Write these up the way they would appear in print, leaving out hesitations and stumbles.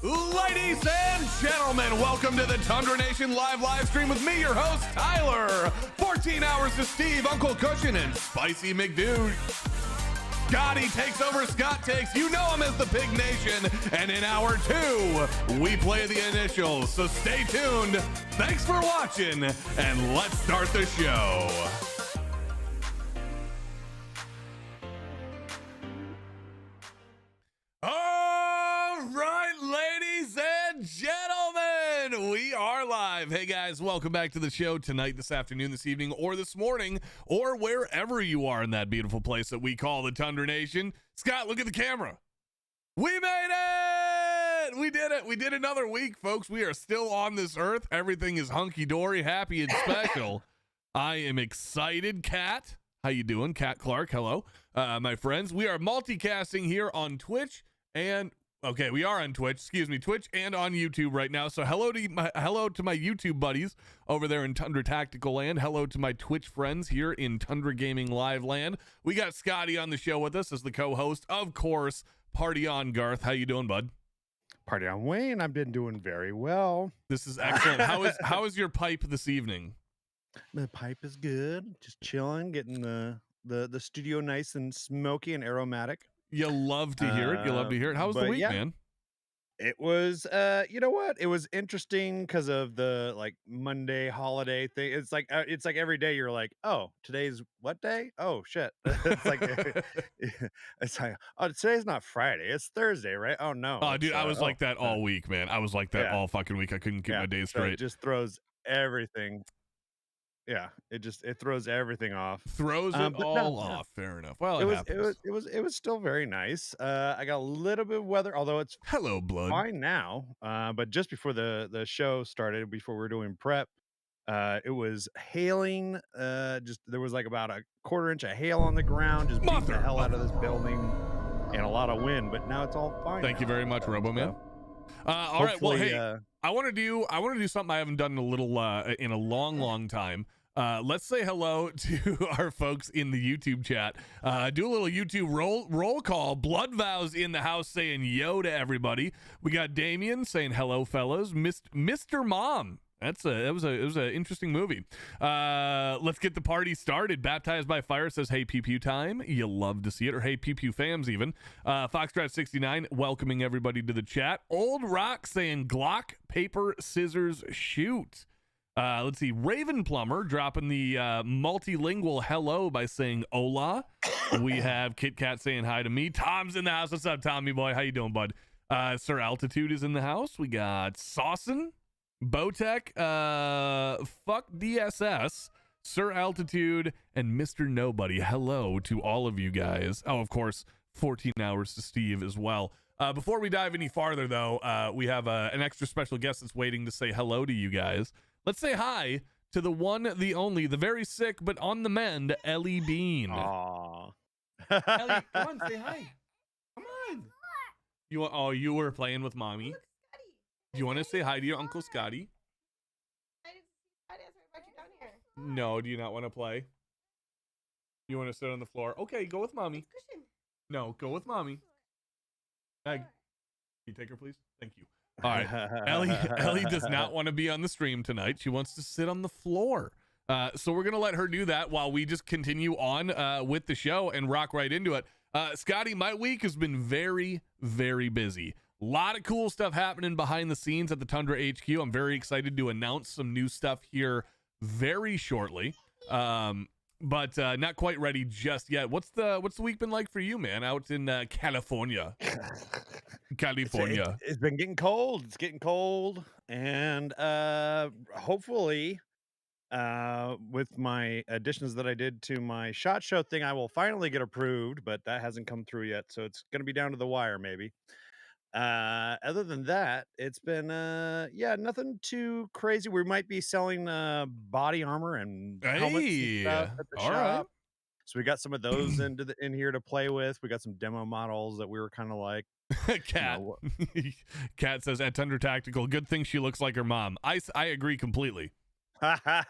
Ladies and gentlemen, welcome to the Tundra Nation live stream with me, your host, Tyler. 14 hours to Steve, Uncle Cushion, and Spicy McDude. Scotty takes over, Scott takes, you know him as the Pig Nation. And in hour 2, we play the initials. So stay tuned. Thanks for watching, and let's start the show. All right, ladies and gentlemen, we are live. Hey guys, welcome back to the show tonight, this afternoon, this evening, or this morning, or wherever you are in that beautiful place that we call the Tundra Nation. Scott, look at the camera. We made it! We did it. We did another week, folks. We are still on this earth. Everything is hunky-dory, happy, and special. I am excited. Kat, how you doing? Kat Clark, hello. My friends, we are multicasting here on Twitch and okay, we are on Twitch, Twitch and on YouTube right now. So hello to my YouTube buddies over there in Tundra Tactical Land. Hello to my Twitch friends here in Tundra Gaming Live Land. We got Scotty on the show with us as the co-host, of course. Party on, Garth. How you doing, bud? Party on, Wayne. I've been doing very well. This is excellent. How is your pipe this evening? The pipe is good. Just chilling, getting the studio nice and smoky and aromatic. You love to hear it. You love to hear it. How was the week, man? It was, you know what? It was interesting because of the like Monday holiday thing. It's like every day you're like, oh, today's what day? Oh shit! it's like, oh, today's not Friday. It's Thursday, right? Oh no. Oh, dude, I was like that all week, man. I was like that all fucking week. I couldn't keep my days straight. It just throws everything. Yeah, it throws everything off. Throws it all off. Fair enough. Well, it was still very nice. I got a little bit of weather, although it's hello blood fine now. But just before the show started, before we were doing prep, it was hailing. Just there was like about a quarter inch of hail on the ground, just beating the hell out of this building, and a lot of wind. But now it's all fine. Thank you very much, Robo-Man. All right. Well, hey, I want to do something I haven't done in a long time. Let's say hello to our folks in the YouTube chat. Do a little YouTube roll call. Blood Vows in the house saying yo to everybody. We got Damien saying hello, fellas. Mr. Mom. It was an interesting movie. Let's get the party started. Baptized by Fire says, hey, pew pew time. You love to see it. Or hey, pew pew fams even. Foxtrot69 welcoming everybody to the chat. Old Rock saying Glock, paper, scissors, shoot. Let's see. Raven Plumber dropping the multilingual hello by saying hola. We have Kit Kat saying hi to me. Tom's in the house. What's up, Tommy boy? How you doing, bud? Sir Altitude is in the house. We got Saucin, Botech, fuck DSS, Sir Altitude, and Mr. Nobody. Hello to all of you guys. Oh, of course, 14 hours to Steve as well. Before we dive any farther, though, we have an extra special guest that's waiting to say hello to you guys. Let's say hi to the one, the only, the very sick but on the mend, Ellie Bean. Aww. Ellie, come on, say hi. Come on. You were playing with mommy. Look, Scotty. Do you want to say hi to your Uncle Scotty? I didn't see Scotty. That's why I brought you down here. No, do you not want to play? You want to sit on the floor? Okay, go with mommy. Cushion. No, go with mommy. Meg, can you take her, please? Thank you. All right. Ellie does not want to be on the stream tonight. She wants to sit on the floor. So we're going to let her do that while we just continue on with the show and rock right into it. Scotty, my week has been very, very busy. A lot of cool stuff happening behind the scenes at the Tundra HQ. I'm very excited to announce some new stuff here very shortly. But not quite ready just yet. What's the week been like for you, man, out in California? It's been getting cold. It's getting cold, and hopefully, with my additions that I did to my SHOT Show thing, I will finally get approved. But that hasn't come through yet, so it's going to be down to the wire, maybe. Other than that, it's been nothing too crazy. We might be selling body armor and helmets and stuff at the shop. Right. So we got some of those in here to play with. We got some demo models that we were kind of like. Cat Cat says at Tundra Tactical, good thing she looks like her mom. I agree completely. I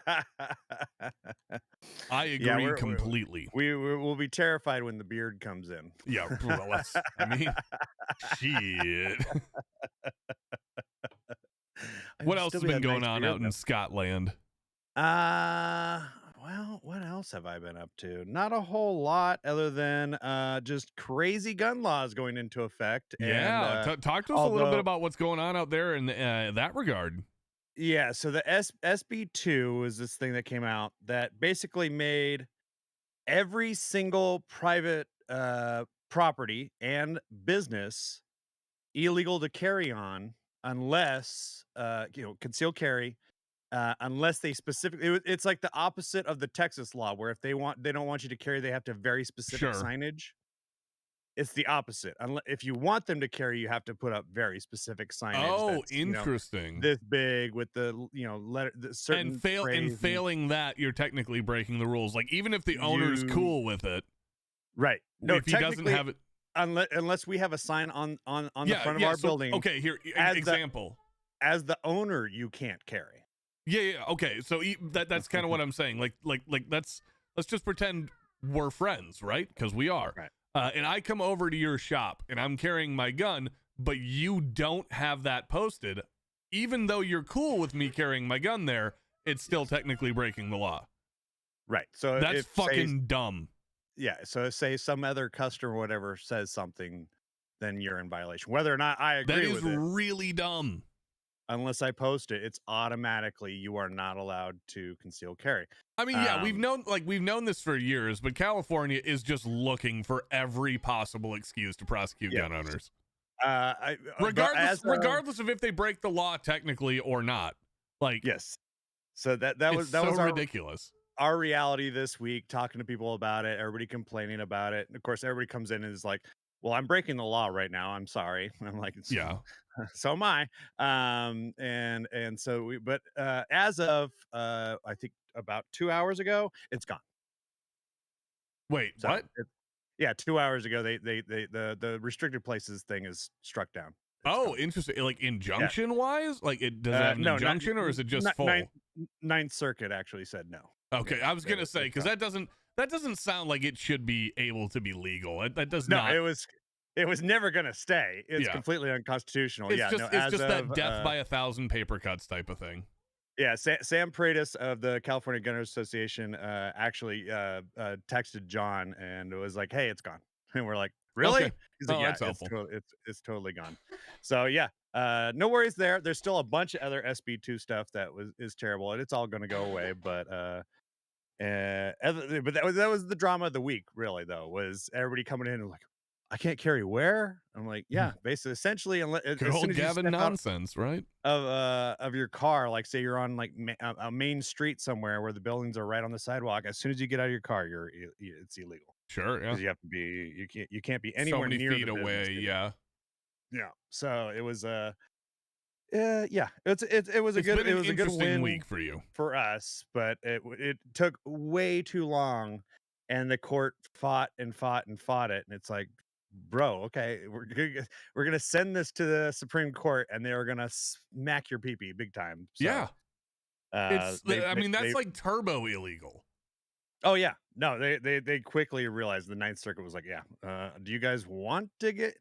agree completely. We'll be terrified when the beard comes in. Yeah, well, I mean, shit. What else has been going on out in Scotland? Well, what else have I been up to? Not a whole lot, other than just crazy gun laws going into effect. Yeah, And talk to us a little bit about what's going on out there in that regard. Yeah, so the SB2 is this thing that came out that basically made every single private property and business illegal to carry on unless concealed carry, unless they specifically. It's like the opposite of the Texas law, where if they don't want you to carry, they have to have very specific signage. It's the opposite. If you want them to carry, you have to put up very specific signage. Oh, interesting. This big with the letter, the certain and failing that, you're technically breaking the rules. Like, even if the owner's cool with it, right? No, if he doesn't have it, unless we have a sign on the front of our building. Okay, here example. As the owner, you can't carry. Yeah. Okay, so that's kind of what I'm saying. Like let's just pretend we're friends, right? Because we are. Right. And I come over to your shop and I'm carrying my gun, but you don't have that posted. Even though you're cool with me carrying my gun there, it's still technically breaking the law. Right. So that's fucking dumb. Yeah. So say some other customer or whatever says something, then you're in violation. Whether or not I agree with it. That is really dumb. Unless I post it, it's automatically you are not allowed to conceal carry. I mean, yeah, we've known this for years, but California is just looking for every possible excuse to prosecute gun owners. Regardless of if they break the law technically or not. Like, yes. So that was ridiculous. Our reality this week, talking to people about it, everybody complaining about it. And of course, everybody comes in and is like, well, I'm breaking the law right now. I'm sorry. I'm like, yeah. So am I. And so as of I think about 2 hours ago, it's gone. Wait, what? 2 hours ago, the restricted places thing is struck down. Interesting. Like, injunction wise, like, it does it have an injunction, or is it just full? Ninth Circuit actually said no. Okay, I was gonna say, because that doesn't sound like it should be able to be legal. That does not. It was never going to stay. It's completely unconstitutional. It's just that death by 1,000 paper cuts type of thing. Yeah, Sam Pratis of the California Gun Owners Association actually texted John and it was like, "Hey, it's gone." And we're like, "Really?" Okay. He's like, "Yeah, it's totally gone." So yeah, no worries there. There's still a bunch of other SB2 stuff that is terrible, and it's all going to go away. But that was the drama of the week. Really, though, was everybody coming in and like, I can't carry where? I'm like, yeah, basically, essentially, as soon as Gavin nonsense, right? Of your car, like say you're on like a main street somewhere where the buildings are right on the sidewalk. As soon as you get out of your car, it's illegal. Sure, yeah. Because you have to be, you can't be anywhere so many near feet away. Yeah. So it was it was a good interesting week for you, for us, but it took way too long, and the court fought and fought and fought it, and it's like, bro, okay, we're gonna send this to the Supreme Court, and they are gonna smack your pee-pee big time. So, yeah, that's like turbo illegal. Oh yeah, no, they quickly realized, the Ninth Circuit was like, yeah, do you guys want to get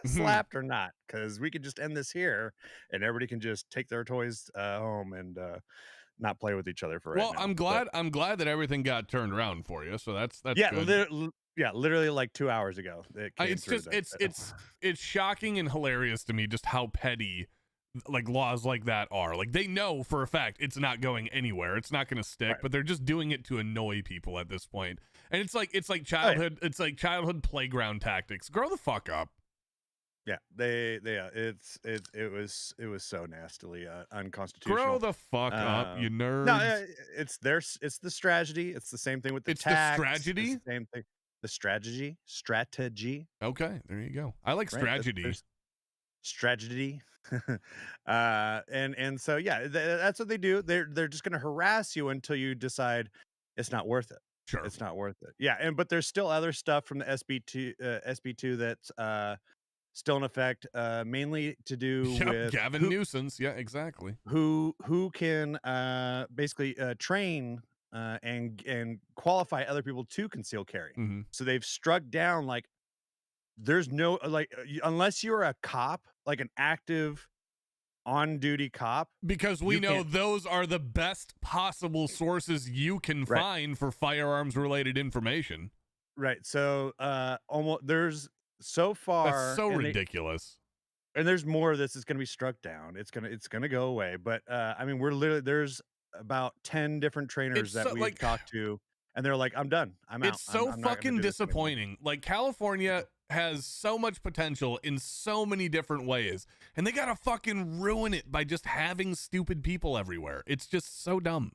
slapped or not? Because we could just end this here, and everybody can just take their toys home and not play with each other for. Well, I'm glad that everything got turned around for you. So that's good. Literally like 2 hours ago. It's shocking and hilarious to me just how petty like laws like that are. Like, they know for a fact it's not going anywhere, it's not going to stick, but they're just doing it to annoy people at this point. And it's like childhood it's like childhood playground tactics. Grow the fuck up. Yeah, it was so nastily unconstitutional. Grow the fuck up, you nerds. No, it's the strategy. It's the same thing with the tax. The strategy. It's the same thing. The strategy. Okay, there you go. I like strategy. Strategy. And so yeah, that's what they do. They're just going to harass you until you decide it's not worth it. Sure, it's not worth it. Yeah, but there's still other stuff from the SB2 that's still in effect, mainly to do with Gavin Newsom's. Yeah, exactly. Who can basically train and qualify other people to conceal carry. Mm-hmm. So they've struck down, like, there's no, like, unless you're a cop, like an active on-duty cop, because we know those are the best possible sources you can find for firearms related information. Right. So almost there's so far that's so ridiculous. And there's more of this that's going to be struck down. It's going to go away. But I mean, there's about 10 different trainers that we've talked to, and they're like, I'm done. I'm out. It's so fucking disappointing. Like, California has so much potential in so many different ways, and they gotta fucking ruin it by just having stupid people everywhere. It's just so dumb.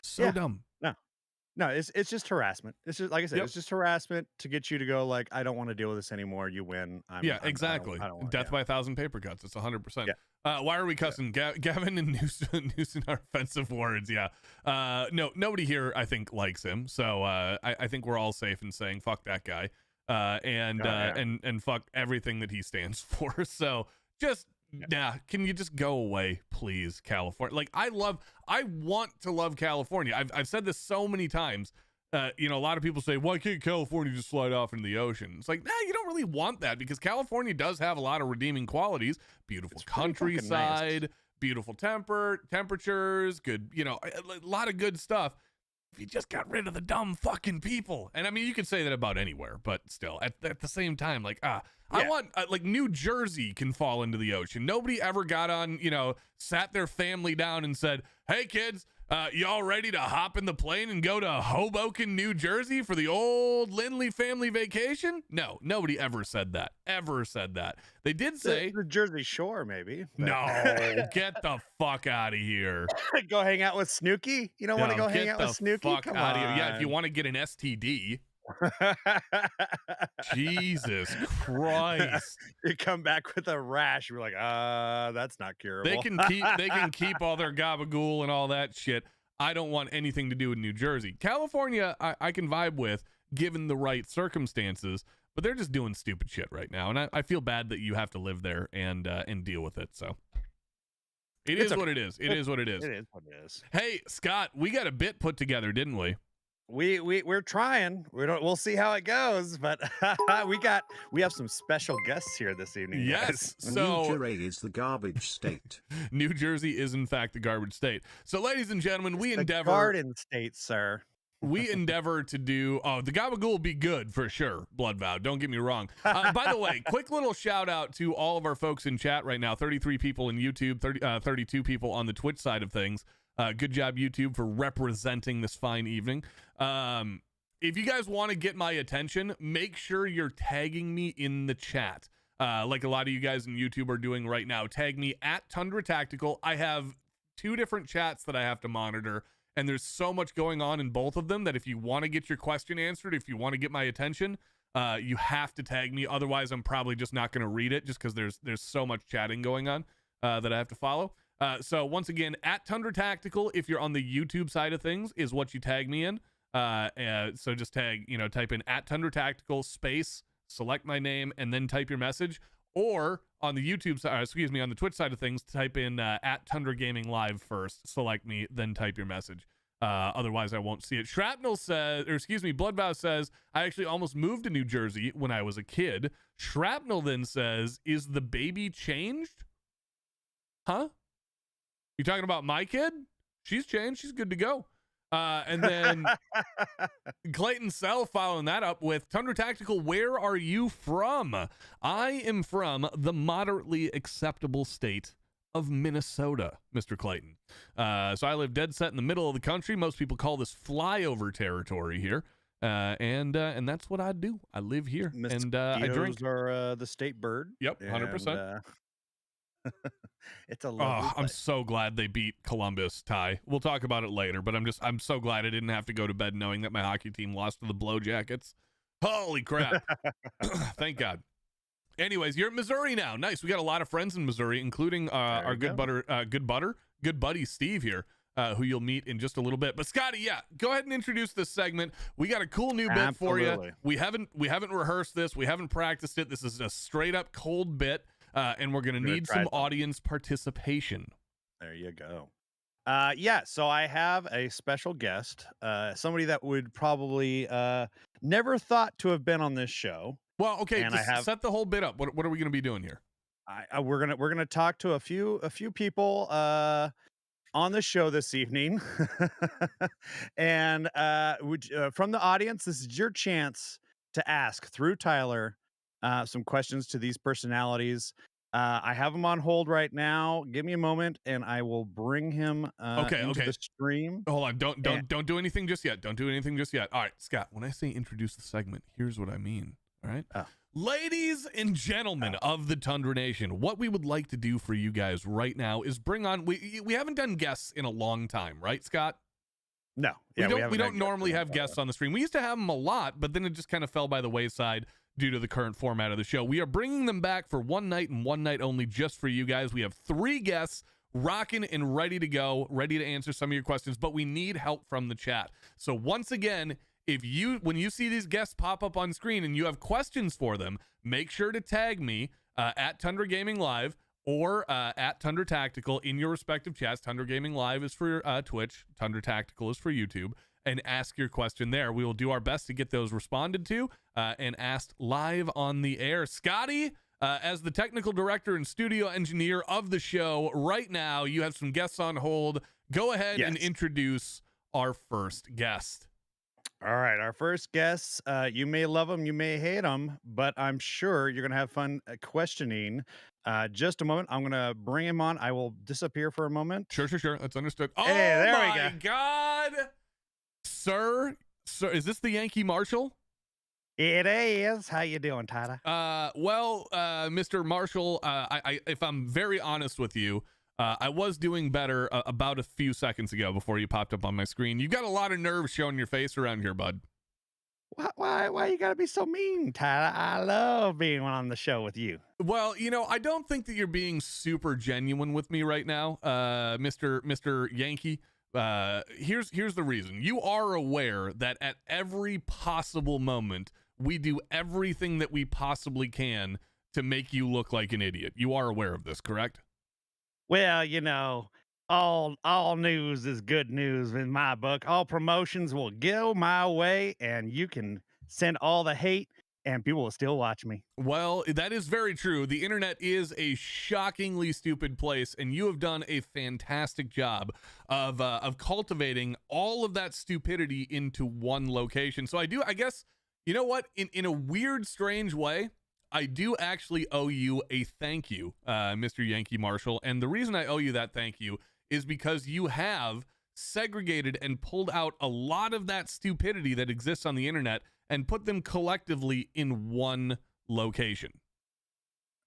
So dumb. No, it's just harassment. It's just, like I said, it's just harassment to get you to go, like, I don't want to deal with this anymore. You win. Exactly. I don't Death by a thousand paper cuts. It's 100%. Why are we cussing? Gavin and Newsom are offensive words. No, nobody here, I think, likes him. So I think we're all safe in saying fuck that guy, and fuck everything that he stands for. So just can you just go away, please, California? Like, I want to love California. I've said this so many times. A lot of people say, why can't California just slide off into the ocean? It's like, you don't really want that, because California does have a lot of redeeming qualities. Beautiful countryside, nice. Beautiful temperatures, good, a lot of good stuff. If you just got rid of the dumb fucking people. And I mean, you could say that about anywhere, but still, at the same time, like, I want, like, New Jersey can fall into the ocean. Nobody ever got on, sat their family down and said, hey, kids, y'all ready to hop in the plane and go to Hoboken, New Jersey for the old Lindley family vacation? No, nobody ever said that. They did say the Jersey Shore, maybe. But... No, get the fuck out of here. Go hang out with Snooki? You don't want to go hang out with Snooki? Come on. Yeah, if you want to get an STD. Jesus Christ. You come back with a rash, you're like, that's not curable. They can keep all their gabagool and all that shit. I don't want anything to do with New Jersey. California, I can vibe with, given the right circumstances, but they're just doing stupid shit right now, and I feel bad that you have to live there and deal with it. So it is what it is. It is what it is. It is what it is. Hey, Scott, we got a bit put together, didn't we? We're trying. We'll see how it goes, but we have some special guests here this evening. Yes. Guys. So New Jersey is the garbage state. New Jersey is in fact the garbage state. So, ladies and gentlemen, we endeavor garden state, sir. We endeavor to do the gabagool will be good for sure. Blood vow. Don't get me wrong. By the way, quick little shout out to all of our folks in chat right now. 33 people in YouTube, 32 people on the Twitch side of things. Good job, YouTube, for representing this fine evening. If you guys want to get my attention, make sure you're tagging me in the chat. Like a lot of you guys in YouTube are doing right now. Tag me at Tundra Tactical. I have 2 different chats that I have to monitor, and there's so much going on in both of them that if you want to get your question answered, if you want to get my attention, you have to tag me. Otherwise, I'm probably just not going to read it, just because there's so much chatting going on that I have to follow. So once again, at Tundra Tactical, if you're on the YouTube side of things, is what you tag me in. So just type in at Tundra Tactical space, select my name, and then type your message. Or on the YouTube side, on the Twitch side of things, type in at Tundra Gaming Live first, select me, then type your message. Otherwise I won't see it. Shrapnel says, Blood Vow says, I actually almost moved to New Jersey when I was a kid. Shrapnel then says, is the baby changed? Huh? You talking about my kid? She's changed. She's good to go. And then Clayton Sell following that up with Tundra Tactical, where are you from? I am from the moderately acceptable state of Minnesota, Mr. Clayton. So I live dead set in the middle of the country. Most people call this flyover territory here. And that's what I do. I live here. And I drink. Are the state bird. Yep, 100%. It's a lovely I'm so glad they beat Columbus, Ty. We'll talk about it later, but I'm so glad I didn't have to go to bed knowing that my hockey team lost to the Blow Jackets. Holy crap. Thank God. Anyways, you're in Missouri now. Nice. We got a lot of friends in Missouri, including our good buddy Steve here, who you'll meet in just a little bit. But Scotty, go ahead and introduce this segment. We got a cool new bit for you. We haven't rehearsed this. We haven't practiced it. This is a straight up cold bit. And we're going to need some audience participation. There you go. So I have a special guest, somebody that would probably never thought to have been on this show. Well, okay, set the whole bit up. What are we going to be doing here? we're gonna talk to a few people on the show this evening, and from the audience, this is your chance to ask through Tyler some questions to these personalities. I have him on hold right now. Give me a moment, and I will bring him into the stream. Hold on, don't do anything just yet. Don't do anything just yet. All right, Scott. When I say introduce the segment, here's what I mean. All right. Ladies and gentlemen of the Tundra Nation, what we would like to do for you guys right now is bring on, we haven't done guests in a long time, right, Scott? No. Yeah, we don't normally have guests on the stream. We used to have them a lot, but then it just kind of fell by the wayside due to the current format of the show. We are bringing them back for one night and one night only just for you guys. We have 3 guests rocking and ready to go, ready to answer some of your questions, but we need help from the chat. So once again, when you see these guests pop up on screen and you have questions for them, make sure to tag me at Tundra Gaming Live or at Tundra Tactical in your respective chats. Tundra Gaming Live is for Twitch, Tundra Tactical is for YouTube, and ask your question there. We will do our best to get those responded to and asked live on the air. Scotty, as the technical director and studio engineer of the show right now, you have some guests on hold. Go ahead and introduce our first guest. All right, our first guest, you may love him, you may hate him, but I'm sure you're going to have fun questioning. Just a moment. I'm going to bring him on. I will disappear for a moment. Sure. That's understood. Oh, hey, there we go. My God. Sir, is this the Yankee Marshall? It is. How you doing, Tyler? Well, Mr. Marshall, if I'm very honest with you, I was doing better about a few seconds ago before you popped up on my screen. You got a lot of nerves showing your face around here, bud. Why you gotta be so mean, Tyler? I love being on the show with you. Well, I don't think that you're being super genuine with me right now, Mr. Yankee. Here's the reason. You are aware that at every possible moment, we do everything that we possibly can to make you look like an idiot. You are aware of this, correct? Well, all news is good news in my book. All promotions will go my way, and you can send all the hate, and people will still watch me. Well, that is very true. The internet is a shockingly stupid place, and you have done a fantastic job of cultivating all of that stupidity into one location. So I guess, you know what? In a weird, strange way, I do actually owe you a thank you, Mr. Yankee Marshall. And the reason I owe you that thank you is because you have segregated and pulled out a lot of that stupidity that exists on the internet and put them collectively in one location.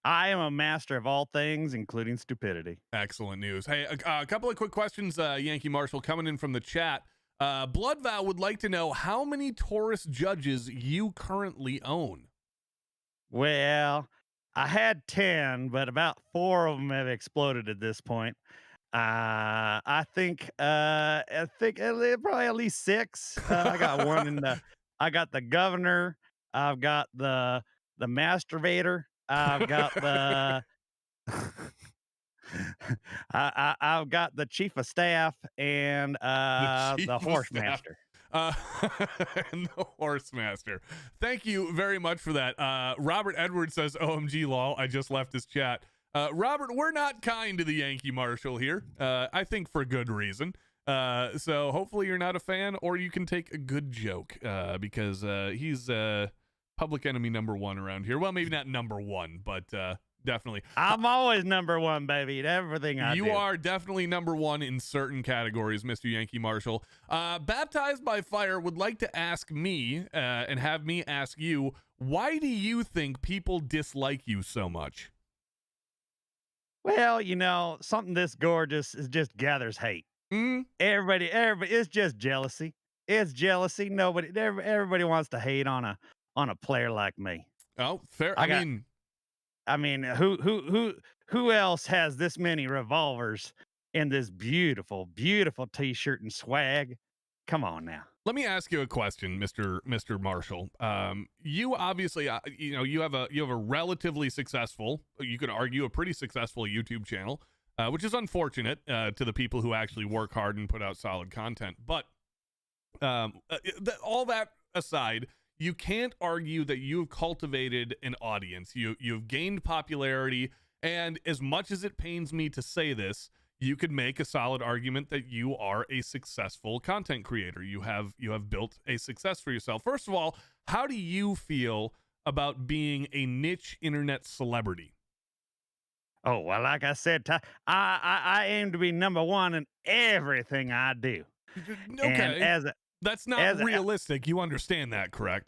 I am a master of all things, including stupidity. Excellent news. Hey, a couple of quick questions, Yankee Marshall, coming in from the chat. Bloodvow would like to know how many Taurus judges you currently own. Well, I had 10, but about 4 of them have exploded at this point. I think probably at least 6. I got one I got the governor. I've got the masturbator. I've got the I've got the chief of staff and the horse master. And the horse master. Thank you very much for that. Robert Edwards says, OMG lol, I just left his chat. Robert, we're not kind to the Yankee Marshall here. I think for good reason. So hopefully you're not a fan, or you can take a good joke, because he's public enemy #1 around here. Well, maybe not #1, but definitely. I'm always #1, baby, at everything I do. You are definitely #1 in certain categories, Mr. Yankee Marshall. Baptized by Fire would like to ask me, and have me ask you, why do you think people dislike you so much? Well, something this gorgeous just gathers hate. Everybody, it's just jealousy. It's jealousy. Everybody wants to hate on a player like me. Oh, fair. I mean, who else has this many revolvers in this beautiful, beautiful T-shirt and swag? Come on now. Let me ask you a question, Mr. Marshall. You obviously, you have a relatively successful, you could argue a pretty successful YouTube channel, which is unfortunate to the people who actually work hard and put out solid content. But all that aside, you can't argue that you've cultivated an audience. You've gained popularity, And as much as it pains me to say this, you could make a solid argument that you are a successful content creator. You have built a success for yourself. First of all, how do you feel about being a niche internet celebrity? Oh, well, like I said, I aim to be number one in everything I do. And Okay, that's not realistic. You understand that, correct?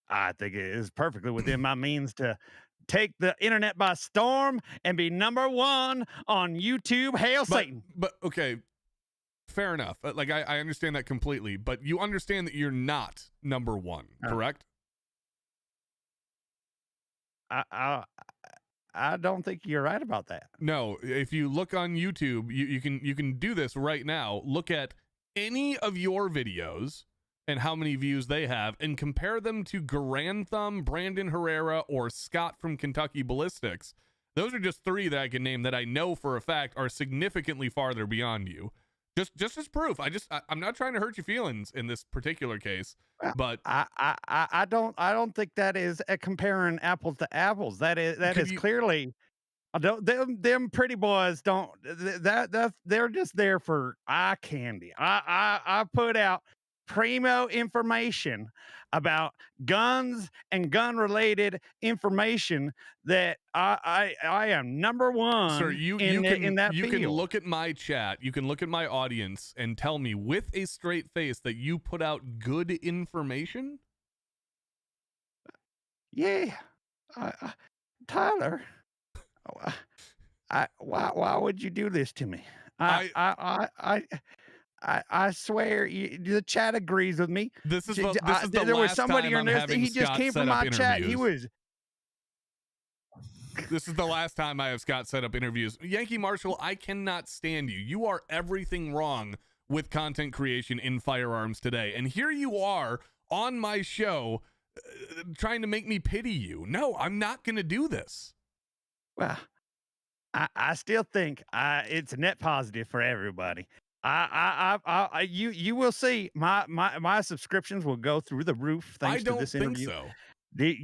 I think it is perfectly within my means to take the internet by storm and be number one on YouTube. Hail Satan. But okay, fair enough. Like I understand that completely, but you understand that you're not number one, correct? I don't think you're right about that. No, if you look on YouTube, you can do this right now. Look at any of your videos and how many views they have, and compare them to Garantham, Brandon Herrera, or Scott from Kentucky Ballistics. Those are just three that I can name that I know for a fact are significantly farther beyond you. Just as proof. I'm not trying to hurt your feelings in this particular case, but I don't think that is comparing apples to apples. That is clearly. Them pretty boys don't that they're just there for eye candy. I put out primo information about guns and gun related information that I am number one. Sir, in that you field. can look at my chat, you can look at my audience and tell me with a straight face that you put out good information. Yeah, Tyler. Why would you do this to me? I swear the chat agrees with me. This is the there last was somebody time in there. He just Scott came from my chat. He was. This is the last time I have Scott set up interviews. Yankee Marshall, I cannot stand you. You are everything wrong with content creation in firearms today. And here you are on my show trying to make me pity you. No, I'm not going to do this. Well, I still think it's a net positive for everybody. You will see my subscriptions will go through the roof thanks to this interview. I don't think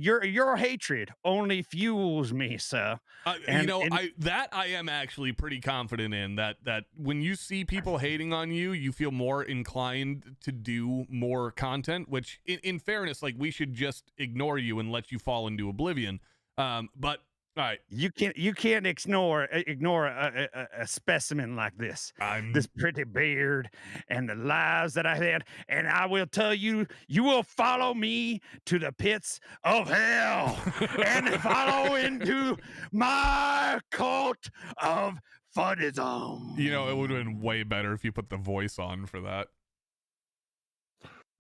so. Your hatred only fuels me, sir. I am actually pretty confident in that when you see people hating on you, you feel more inclined to do more content, which in fairness, like, we should just ignore you and let you fall into oblivion. But all right, you can't ignore a specimen like this. This pretty beard and the lives that I had, and I will tell you, you will follow me to the pits of hell and follow into my cult of fudism. You know, it would have been way better if you put the voice on for that.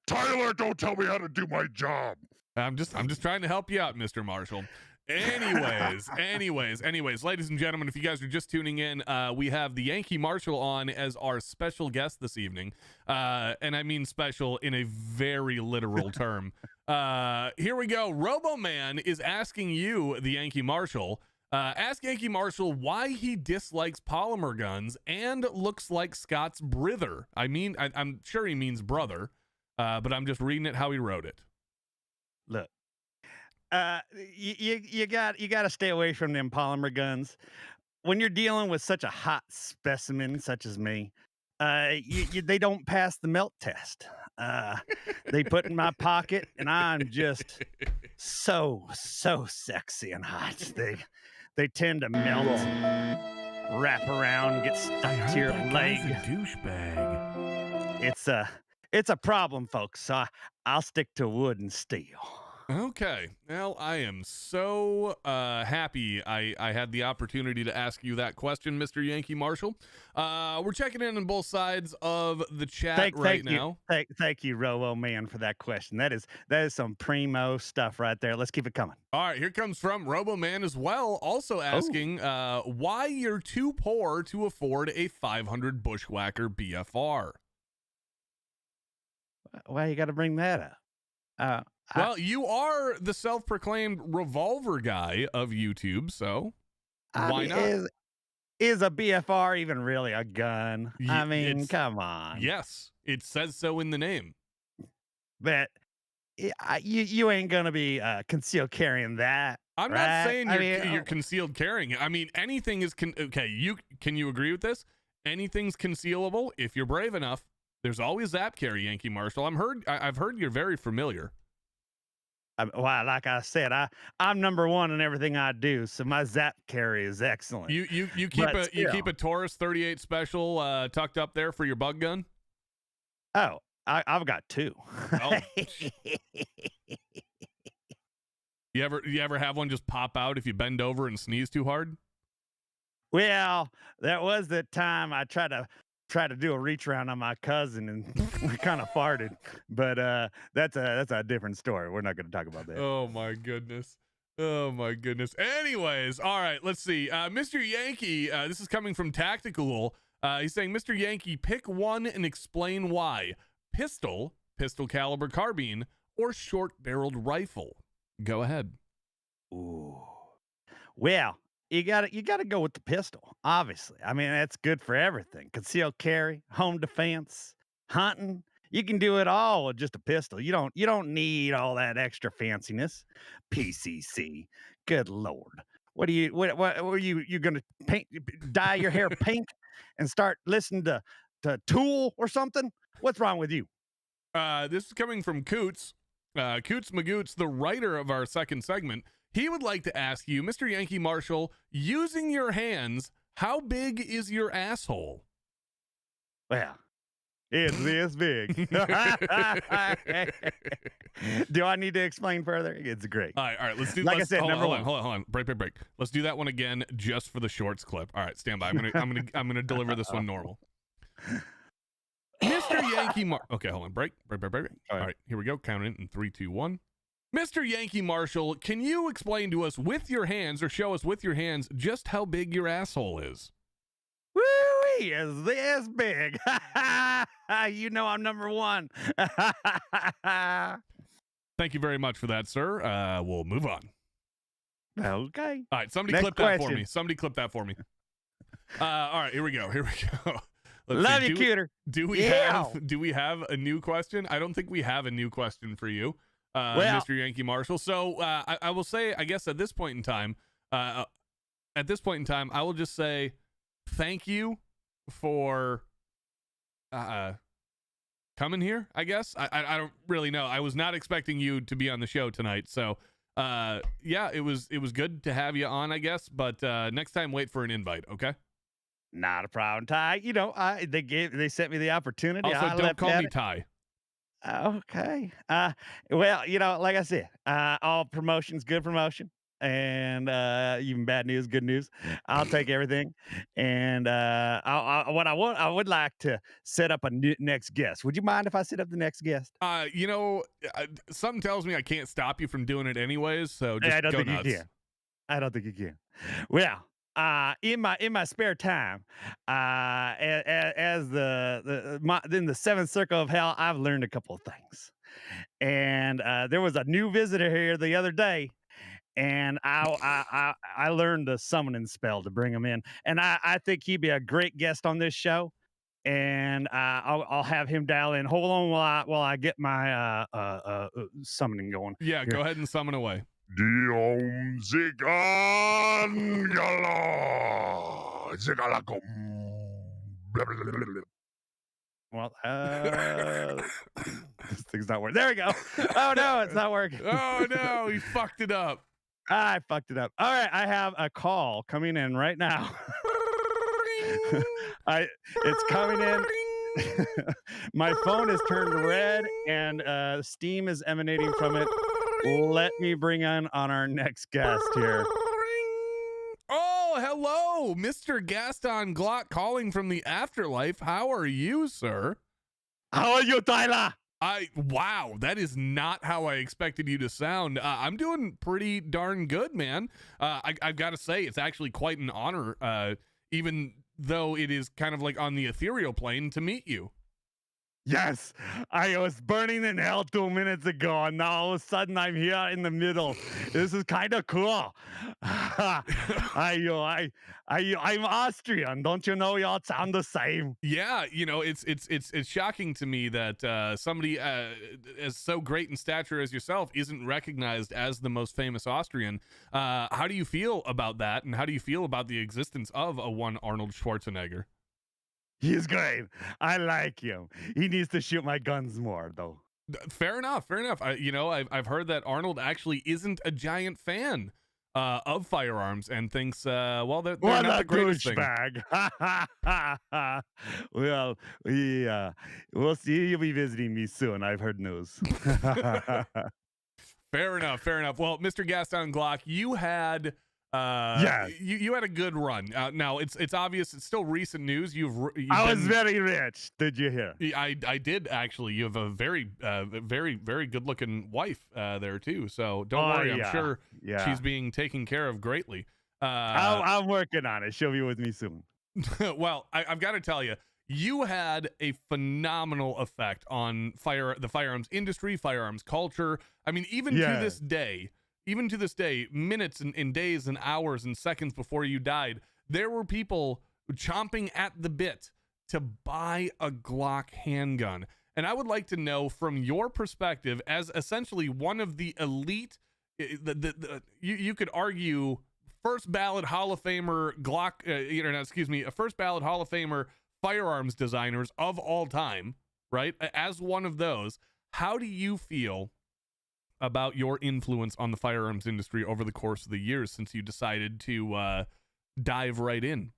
Tyler, don't tell me how to do my job. I'm just trying to help you out, Mr. Marshall. Anyways, ladies and gentlemen, if you guys are just tuning in, we have the Yankee Marshall on as our special guest this evening. And I mean special in a very literal term. Here we go. Robo-Man is asking you, the Yankee Marshall, ask Yankee Marshall why he dislikes polymer guns and looks like Scott's brither. I mean, I'm sure he means brother, but I'm just reading it how he wrote it. Look. You got to stay away from them polymer guns when you're dealing with such a hot specimen such as me. They don't pass the melt test. They put in my pocket, and I'm just so sexy and hot. They tend to melt, wrap around, get stuck to your leg. Douchebag. It's a problem, folks. So I'll stick to wood and steel. Okay. Well, I am so happy I had the opportunity to ask you that question, Mr. Yankee Marshall. We're checking in on both sides of the chat right now. Thank you, Robo Man, for that question. That is some primo stuff right there. Let's keep it coming. All right, here comes from Robo Man as well, also asking why you're too poor to afford a 500 Bushwhacker BFR. Why you got to bring that up? Well, you are the self-proclaimed revolver guy of YouTube, so why not? Is a BFR even really a gun? I mean, come on. Yes, it says so in the name. But you ain't gonna be concealed carrying that. I'm not saying you're concealed carrying. I mean, anything is okay. Can you agree with this? Anything's concealable if you're brave enough. There's always zap carry, Yankee Marshall. I've heard you're very familiar. Well, like I said, I'm number one in everything I do, so my zap carry is excellent. You keep a Taurus 38 special tucked up there for your bug gun? Oh, I've got two. Oh. You ever have one just pop out if you bend over and sneeze too hard? Well, that was the time I tried to do a reach around on my cousin and we kind of farted, but that's a different story. We're not going to talk about that. Oh my goodness. Anyways, all right, let's see. Mr. Yankee, this is coming from Tactical. He's saying, Mr. Yankee, pick one and explain why. Pistol caliber carbine, or short-barreled rifle. Go ahead. Ooh. Well, you gotta go with the pistol, obviously. I mean, that's good for everything. Concealed carry, home defense, hunting. You can do it all with just a pistol. You don't need all that extra fanciness. PCC. Good Lord. What are you gonna dye your hair pink and start listening to Tool or something? What's wrong with you? This is coming from Coots. Coots Magoots, the writer of our second segment. He would like to ask you, Mr. Yankee Marshall, using your hands, how big is your asshole? Well, it's this big. Do I need to explain further? It's great. All right. Let's do. I said, hold on. Break. Let's do that one again, just for the shorts clip. All right, stand by. I'm gonna deliver this one normal. Mr. Yankee Okay, hold on. Break. All right, here we go. Count it in 3, 2, 1. Mr. Yankee Marshall, can you explain to us with your hands, or show us with your hands, just how big your asshole is? Woo-wee, is this big? You know I'm number one. Thank you very much for that, sir. We'll move on. Okay. All right, somebody clip that for me. All right, here we go. Love you, cuter. Do we have a new question? I don't think we have a new question for you, Mr. Yankee Marshall. So I will say, I guess at this point in time, I will just say thank you for coming here. I guess I don't really know. I was not expecting you to be on the show tonight, so yeah, it was good to have you on, I guess. But next time, wait for an invite, okay? Not a problem, Ty. You know, they sent me the opportunity. Also, don't call me Ty. Okay. Well, you know, like I said, all promotion's good promotion, and even bad news, good news. I'll take everything. And I would like to set up a next guest. Would you mind if I set up the next guest? You know, something tells me I can't stop you from doing it anyways. So just I don't go think nuts. you can. I don't think you can. Well. In my spare time, as in the seventh circle of hell, I've learned a couple of things, and there was a new visitor here the other day, and I learned the summoning spell to bring him in, and I think he'd be a great guest on this show, and I'll have him dial in. Hold on while I get my summoning going. Yeah, here. Go ahead and summon away. Diom Zigan Gala Zigalakum. Well, this thing's not working. There we go. Oh no, it's not working. Oh no, he fucked it up. I fucked it up. All right, I have a call coming in right now. It's coming in. My phone is turned red and steam is emanating from it. Let me bring on our next guest here. Oh, hello, Mr. Gaston Glock calling from the afterlife. How are you, sir? How are you, Tyler? Wow, that is not how I expected you to sound. I'm doing pretty darn good, man. I've got to say, it's actually quite an honor, even though it is kind of like on the ethereal plane, to meet you. Yes, I was burning in hell 2 minutes ago, and now all of a sudden I'm here in the middle. This is kind of cool. I'm Austrian. Don't you know y'all sound the same? Yeah, it's shocking to me that somebody as so great in stature as yourself isn't recognized as the most famous Austrian. How do you feel about that, and how do you feel about the existence of a one Arnold Schwarzenegger? He's great. I like him. He needs to shoot my guns more, though. Fair enough. Fair enough. I've heard that Arnold actually isn't a giant fan of firearms and thinks, well, they're What not a the greatest thing. douchebag. Well, yeah, we'll see. You'll be visiting me soon. I've heard news. Fair enough. Fair enough. Well, Mr. Gaston Glock, you had Yes. you had a good run. Now it's obvious. It's still recent news. I was very rich. Did you hear? I did actually. You have a very very good looking wife there too. So don't worry. I'm sure she's being taken care of greatly. I'm working on it. She'll be with me soon. Well, I've got to tell you, you had a phenomenal effect on the firearms industry, firearms culture. I mean, even to this day, minutes and days and hours and seconds before you died, there were people chomping at the bit to buy a Glock handgun. And I would like to know, from your perspective, as essentially one of the elite, you could argue first ballot Hall of Famer Glock, a first ballot Hall of Famer firearms designers of all time, right? As one of those, how do you feel about your influence on the firearms industry over the course of the years since you decided to dive right in?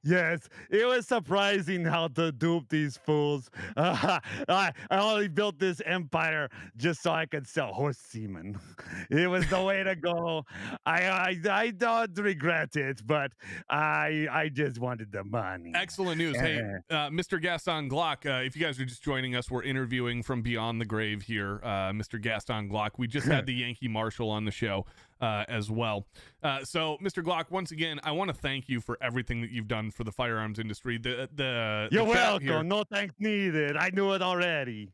Yes, it was surprising how to dupe these fools. I only built this empire just so I could sell horse semen. It was the way to go. I don't regret it, but I just wanted the money. Excellent news. Hey, Mr. Gaston Glock, if you guys are just joining us, we're interviewing from beyond the grave here, Mr. Gaston Glock. We just had the Yankee Marshall on the show as well. So, Mr. Glock, once again, I want to thank you for everything that you've done for the firearms industry. You're welcome. Here, no thanks needed. I knew it already.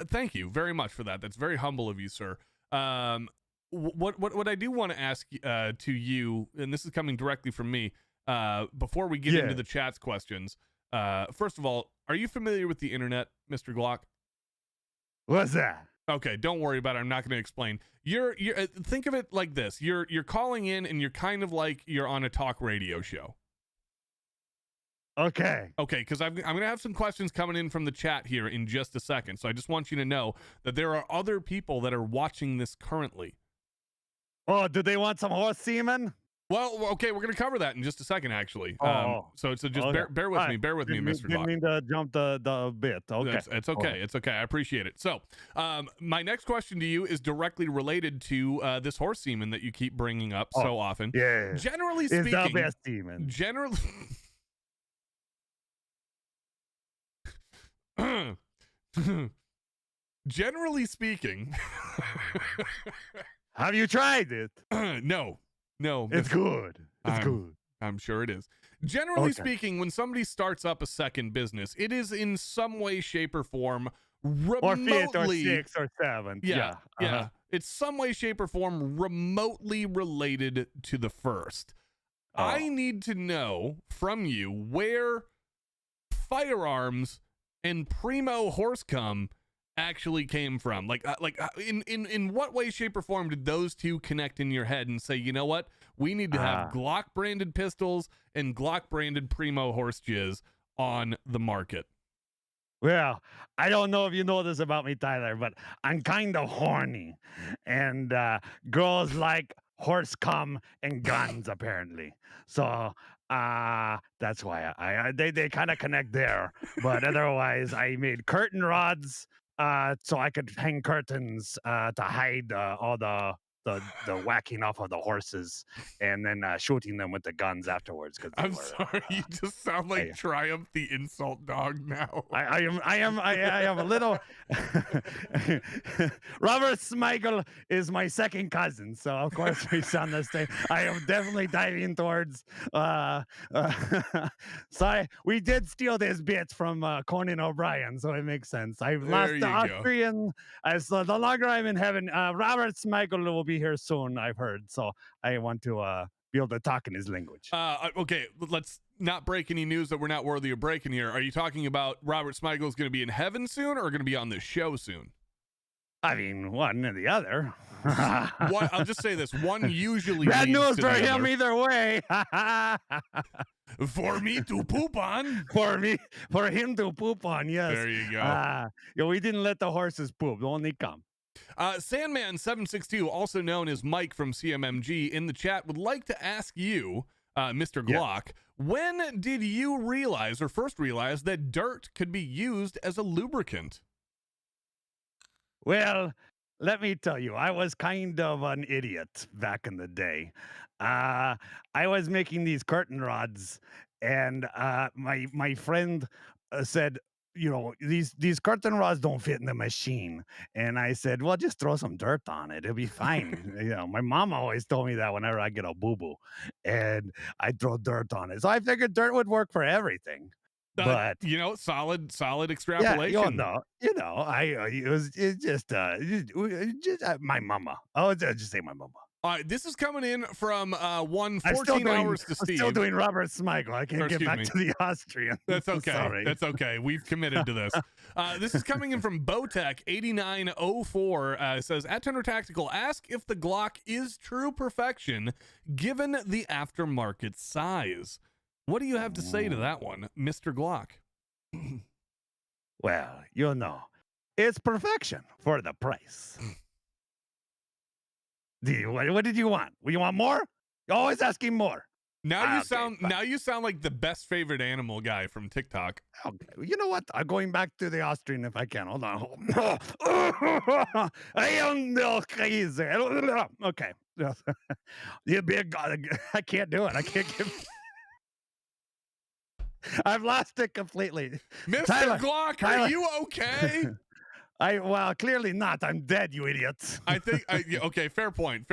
Thank you very much for that. That's very humble of you, sir. What I do want to ask to you, and this is coming directly from me, before we get into the chat's questions, first of all, are you familiar with the internet, Mr. Glock? What's that? Okay, don't worry about it. I'm not going to explain. You're think of it like this. You're calling in and you're kind of like you're on a talk radio show. Okay, because I'm going to have some questions coming in from the chat here in just a second. So I just want you to know that there are other people that are watching this currently. Oh, do they want some horse semen? Well, okay, we're going to cover that in just a second, actually. So just bear with me. Bear with me, Mr. Glock. Didn't mean to jump the bit. Okay. It's okay. It's okay. I appreciate it. So my next question to you is directly related to this horse semen that you keep bringing up so often. Yeah. Generally speaking. It's the best semen. Generally speaking. Have you tried it? No. It's good. Good. I'm sure it is. Generally speaking, when somebody starts up a second business, it is in some way, shape, or form remotely, or fifth, or sixth, or seventh. Yeah. It's some way, shape, or form remotely related to the first. I need to know from you where firearms and primo horse cum actually came from. In what way, shape, or form did those two connect in your head and say, you know what, we need to have Glock branded pistols and Glock branded primo horse jizz on the market? Well, I don't know if you know this about me, Tyler, but I'm kind of horny, and girls like horse cum and guns apparently. So that's why they kind of connect there. But otherwise, I made curtain rods so I could hang curtains to hide all the the whacking off of the horses and then shooting them with the guns afterwards. Because I'm sorry, you just sound like Triumph the insult dog now. I am a little. Robert Smigel is my second cousin, so of course we sound the same. I am definitely diving towards. Sorry, we did steal this bit from Conan O'Brien, so it makes sense. I've lost the Austrian. So the longer I'm in heaven, Robert Smigel will be here soon, I've heard. So I want to be able to talk in his language. Okay, let's not break any news that we're not worthy of breaking here. Are you talking about Robert Smigel is going to be in heaven soon, or going to be on this show soon? I mean, one or the other. I'll just say this: one usually bad leads news to for the him other. either way. For me to poop on. For him to poop on. Yes. There you go. We didn't let the horses poop; only come. Sandman762, also known as Mike from CMMG, in the chat would like to ask you, Mr. Glock, when did you realize or first realize that dirt could be used as a lubricant? Well, let me tell you, I was kind of an idiot back in the day. I was making these curtain rods, and my friend said, you know, these curtain rods don't fit in the machine. And I said, well, just throw some dirt on it. It'll be fine. You know, my mom always told me that whenever I get a boo-boo, and I throw dirt on it. So I figured dirt would work for everything. But you know, solid extrapolation. Yeah, it's just my mama. Oh, just say my mama. All right, this is coming in from 14 hours to Steve. I'm still doing Robert Smigel. I can't get back to the Austrian. That's okay. Sorry. That's okay. We've committed to this. This is coming in from Botech8904. Says, at Tundra Tactical, ask if the Glock is true perfection given the aftermarket size. What do you have to say to that one, Mr. Glock? Well, you know, it's perfection for the price. What did you want? You want more? You're always asking more. Now you sound like the best favorite animal guy from TikTok. Okay. You know what? I'm going back to the Austrian if I can. Hold on. I am no crazy. Okay. You big. I can't do it. I can't give. I've lost it completely. Mr. Glock, are you okay? Well, clearly not. I'm dead, you idiots. I think okay, fair point.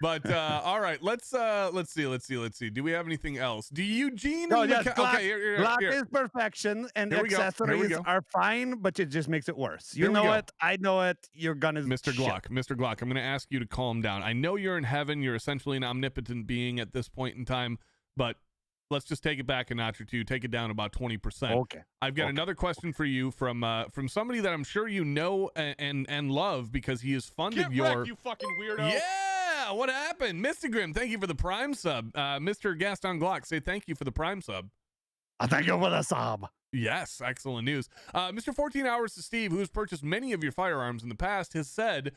But all right, let's see. Do we have anything else? Do Eugene Glock, okay, here. is perfection, and accessories are fine, but it just makes it worse. You know it. I know it. Your gun is Mr. shit. Mr. Glock, I'm going to ask you to calm down. I know you're in heaven. You're essentially an omnipotent being at this point in time, but let's just take it back a notch or two. Take it down about 20%. Okay. I've got another question for you from somebody that I'm sure you know and love because he has funded wrecked, you fucking weirdo. Yeah, what happened? Mr. Grimm, thank you for the Prime sub. Mr. Gaston Glock, say thank you for the Prime sub. Thank you for the sub. Yes, excellent news. Mr. 14 Hours to Steve, who has purchased many of your firearms in the past, has said,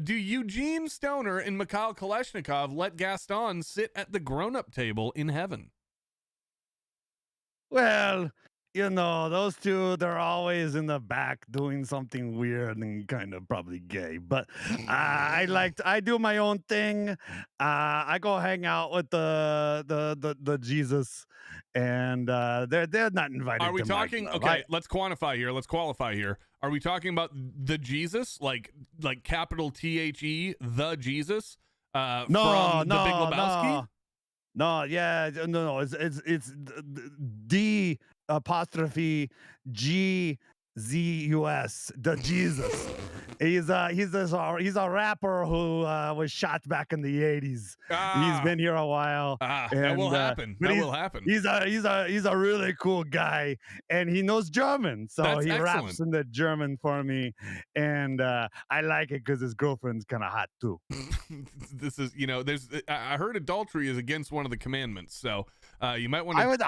do Eugene Stoner and Mikhail Kalashnikov let Gaston sit at the grown-up table in heaven? Well, you know, those two, they're always in the back doing something weird and kind of probably gay. But I do my own thing. I go hang out with the Jesus, and they're not invited. Are we talking? Okay, let's quantify here. Let's qualify here. Are we talking about the Jesus, like capital THE, the Jesus? From the Big Lebowski? No, it's D apostrophe G Z U S, the Jesus. He's a rapper who was shot back in the 80s. He's been here a while. That will happen. Will happen. He's a really cool guy, and he knows German, so That's he excellent. raps in the German for me, and I like it because his girlfriend's kind of hot too. This is, you know, I heard adultery is against one of the commandments, so you might want to.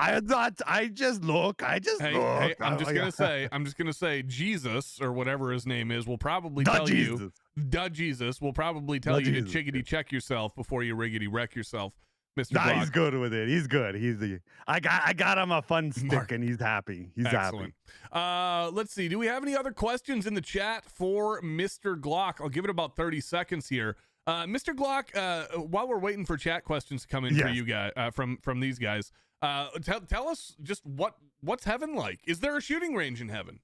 I just look. Hey, I'm just gonna say Jesus or whatever his name is will probably tell you. Jesus will probably tell you to chickadee check yourself before you riggedy wreck yourself, Mr. Glock. He's good with it. He's good. I got him a fun stick, and he's happy. He's excellent. Happy. Let's see. Do we have any other questions in the chat for Mr. Glock? I'll give it about 30 seconds here. Mr. Glock, while we're waiting for chat questions to come in for you guys, from these guys, tell us just what's heaven like? Is there a shooting range in heaven?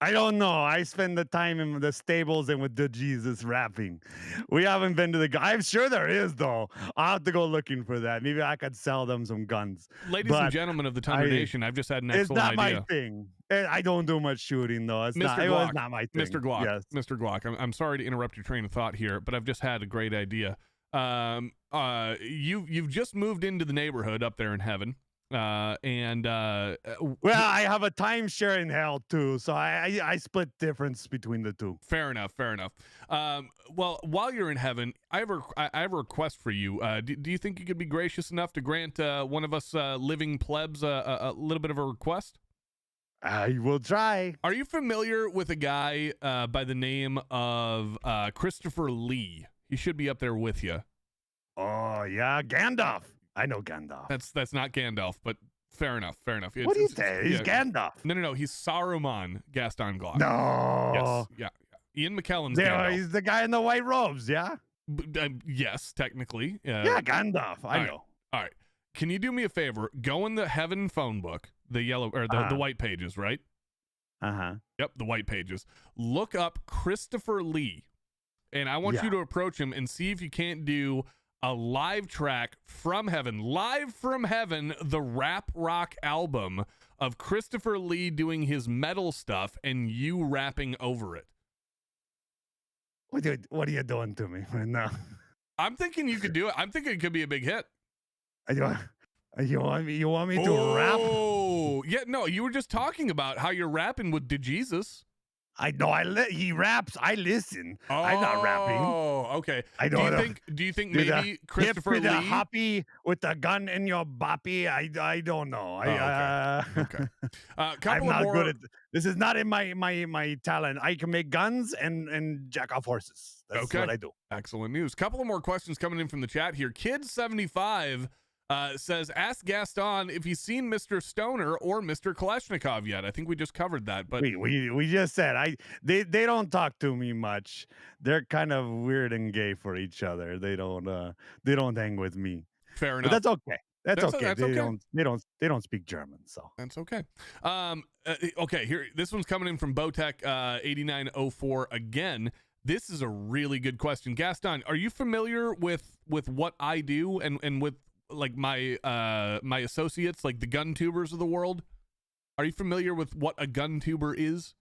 I don't know. I spend the time in the stables and with the Jesus rapping. We haven't been to the. I'm sure there is though. I'll have to go looking for that. Maybe I could sell them some guns. Ladies and gentlemen of the Tundra Nation, I've just had an excellent idea. It's not my thing. I don't do much shooting though. It was not my thing. Mr. Glock, yes. Mr. Glock, I'm sorry to interrupt your train of thought here, but I've just had a great idea. You've just moved into the neighborhood up there in heaven. Well, I have a timeshare in hell too, so I split difference between the two. Fair enough. Well, while you're in heaven, I have a request for you. Do you think you could be gracious enough to grant one of us living plebs a little bit of a request? I will try. Are you familiar with a guy by the name of Christopher Lee? He should be up there with you. Oh yeah, Gandalf. I know Gandalf. That's not Gandalf, but fair enough. What do you say? He's Gandalf. No. He's Saruman Gaston Glock. No. Yes. Yeah. Ian McKellen's Gandalf. He's the guy in the white robes. Yeah. Yes, technically. Yeah, Gandalf. I know. All right. Can you do me a favor? Go in the heaven phone book, the yellow or the white pages, right? Yep, the white pages. Look up Christopher Lee, and I want you to approach him and see if you can't do a live track from heaven, the rap rock album of Christopher Lee doing his metal stuff and you rapping over it. What are you doing to me right now? I'm thinking you could do it. I'm thinking it could be a big hit. You want me to rap? Oh, yeah, no, you were just talking about how you're rapping with DeJesus. I know. He raps. I listen. I'm not rapping. Oh, okay. I don't know. Do you think maybe Christopher Lee? The hoppy with the gun in your boppy? I don't know. Okay. I'm not good at. This is not in my talent. I can make guns and jack off horses. That's what I do. Excellent news. Couple of more questions coming in from the chat here. Kid75 says, ask Gaston if he's seen Mr. Stoner or Mr. Kalashnikov yet. I think we just covered that, but we just said they don't talk to me much. They're kind of weird and gay for each other. They don't hang with me. Fair enough. But that's okay. That's okay. They okay. don't speak German, so that's okay. Okay, here this one's coming in from Botek 8904 again. This is a really good question. Gaston, are you familiar with what I do and with like my associates, like the gun tubers of the world? Are you familiar with what a gun tuber is?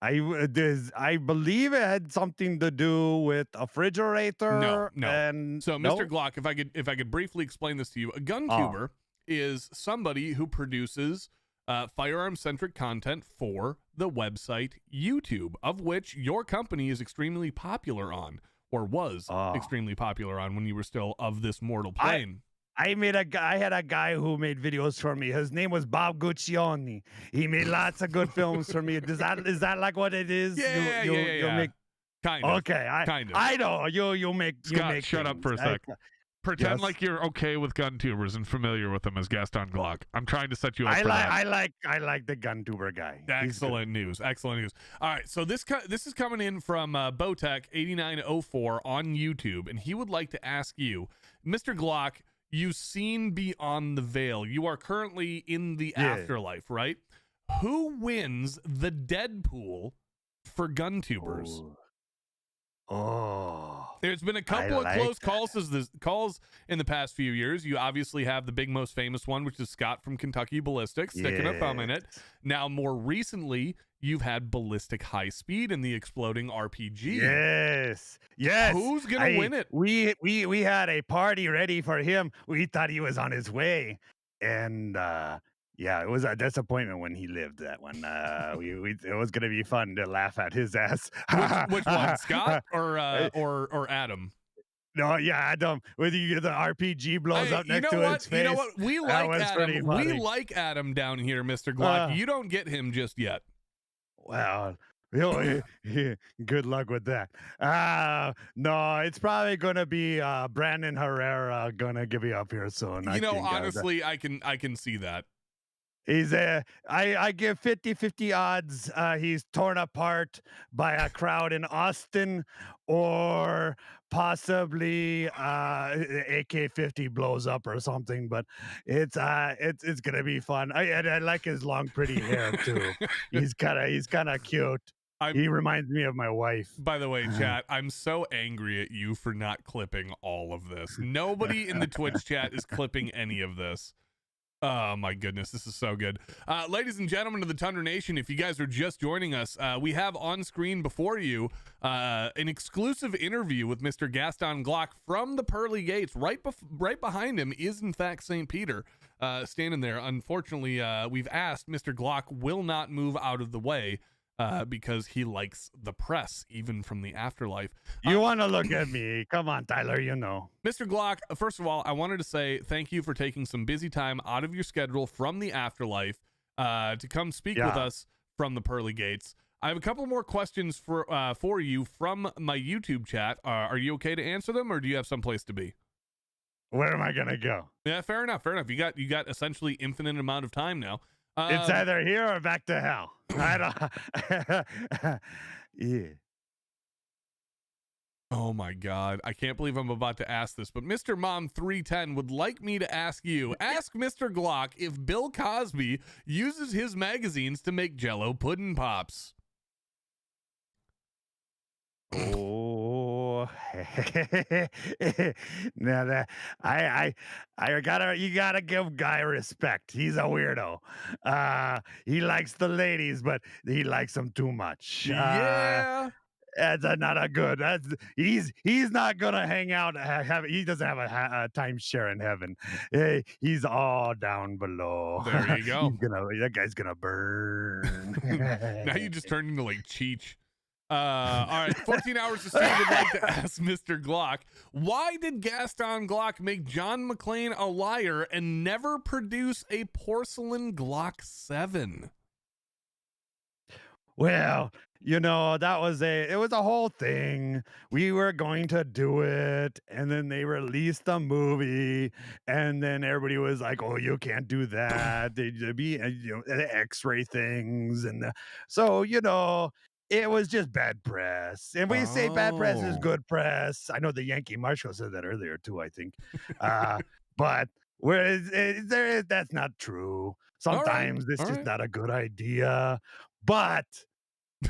I believe it had something to do with a refrigerator. No. And so, Mr. Glock, if I could briefly explain this to you, a gun tuber is somebody who produces firearm-centric content for the website YouTube, of which your company is extremely popular on. Or was extremely popular on when you were still of this mortal plane. I had a guy who made videos for me. His name was Bob Guccione. He made lots of good films for me. Is that like what it is? Yeah. Make, kind of. Okay, kind of. I know you make. Scott, make shut up for a sec. Pretend like you're okay with gun tubers and familiar with them as Gaston Glock. I'm trying to set you up for that. I like the gun tuber guy. Excellent news. All right, so this is coming in from Botek 8904 on YouTube, and he would like to ask you, Mr. Glock, you've seen Beyond the Veil. You are currently in the afterlife, right? Who wins the Deadpool for gun tubers? There's been a couple of close calls in the past few years. You obviously have the big, most famous one, which is Scott from Kentucky Ballistics, sticking a thumb in it. Now, more recently, you've had Ballistic High Speed and the exploding RPG. Yes. Who's gonna win it? We had a party ready for him. We thought he was on his way, and it was a disappointment when he lived that one. It was gonna be fun to laugh at his ass. Which one, Scott or Adam? No, Adam. With the RPG blows up next to his face. You know what? We like Adam. We like Adam down here, Mr. Glock. You don't get him just yet. Well, good luck with that. No, it's probably gonna be Brandon Herrera gonna give you up here soon. Honestly, I can see that. I give 50-50 odds he's torn apart by a crowd in Austin, or possibly AK-50 blows up or something. But it's gonna be fun. I like his long pretty hair too. He's kind of cute. He reminds me of my wife. By the way, chat, I'm so angry at you for not clipping all of this. Nobody in the Twitch chat is clipping any of this. Oh my goodness, this is so good. Ladies and gentlemen of the Tundra Nation, if you guys are just joining us, we have on screen before you an exclusive interview with Mr. Gaston Glock from the Pearly Gates. Right behind him is, in fact, St. Peter standing there. Unfortunately, we've asked, Mr. Glock will not move out of the way because he likes the press, even from the afterlife. You want to look at me? Come on, Tyler, you know. Mr. Glock, first of all, I wanted to say thank you for taking some busy time out of your schedule from the afterlife to come speak with us from the Pearly Gates. I have a couple more questions for you from my YouTube chat. Are you okay to answer them, or do you have someplace to be? Where am I going to go? Yeah, fair enough. You got essentially infinite amount of time now. It's either here or back to hell. I don't. Yeah. Oh my God. I can't believe I'm about to ask this, but Mr. Mom 310 would like me to ask Mr. Glock if Bill Cosby uses his magazines to make Jell-O pudding pops. Oh, now that you gotta give Guy respect. He's a weirdo. He likes the ladies, but he likes them too much. Yeah. That's not a good. He's not gonna hang out. He doesn't have a timeshare in heaven. He's all down below. There you go. That guy's gonna burn. Now you just turned into like Cheech. All right, 14 hours to see. Would like to ask Mr. Glock, why did Gaston Glock make John McClane a liar and never produce a porcelain Glock 7? Well, that was it was a whole thing. We were going to do it, and then they released the movie, and then everybody was like, "Oh, you can't do that." They'd be the X-ray things, and so it was just bad press. And we say bad press is good press. I know the Yankee Marshall said that earlier too, I think. But that's not true. Sometimes this is not a good idea. But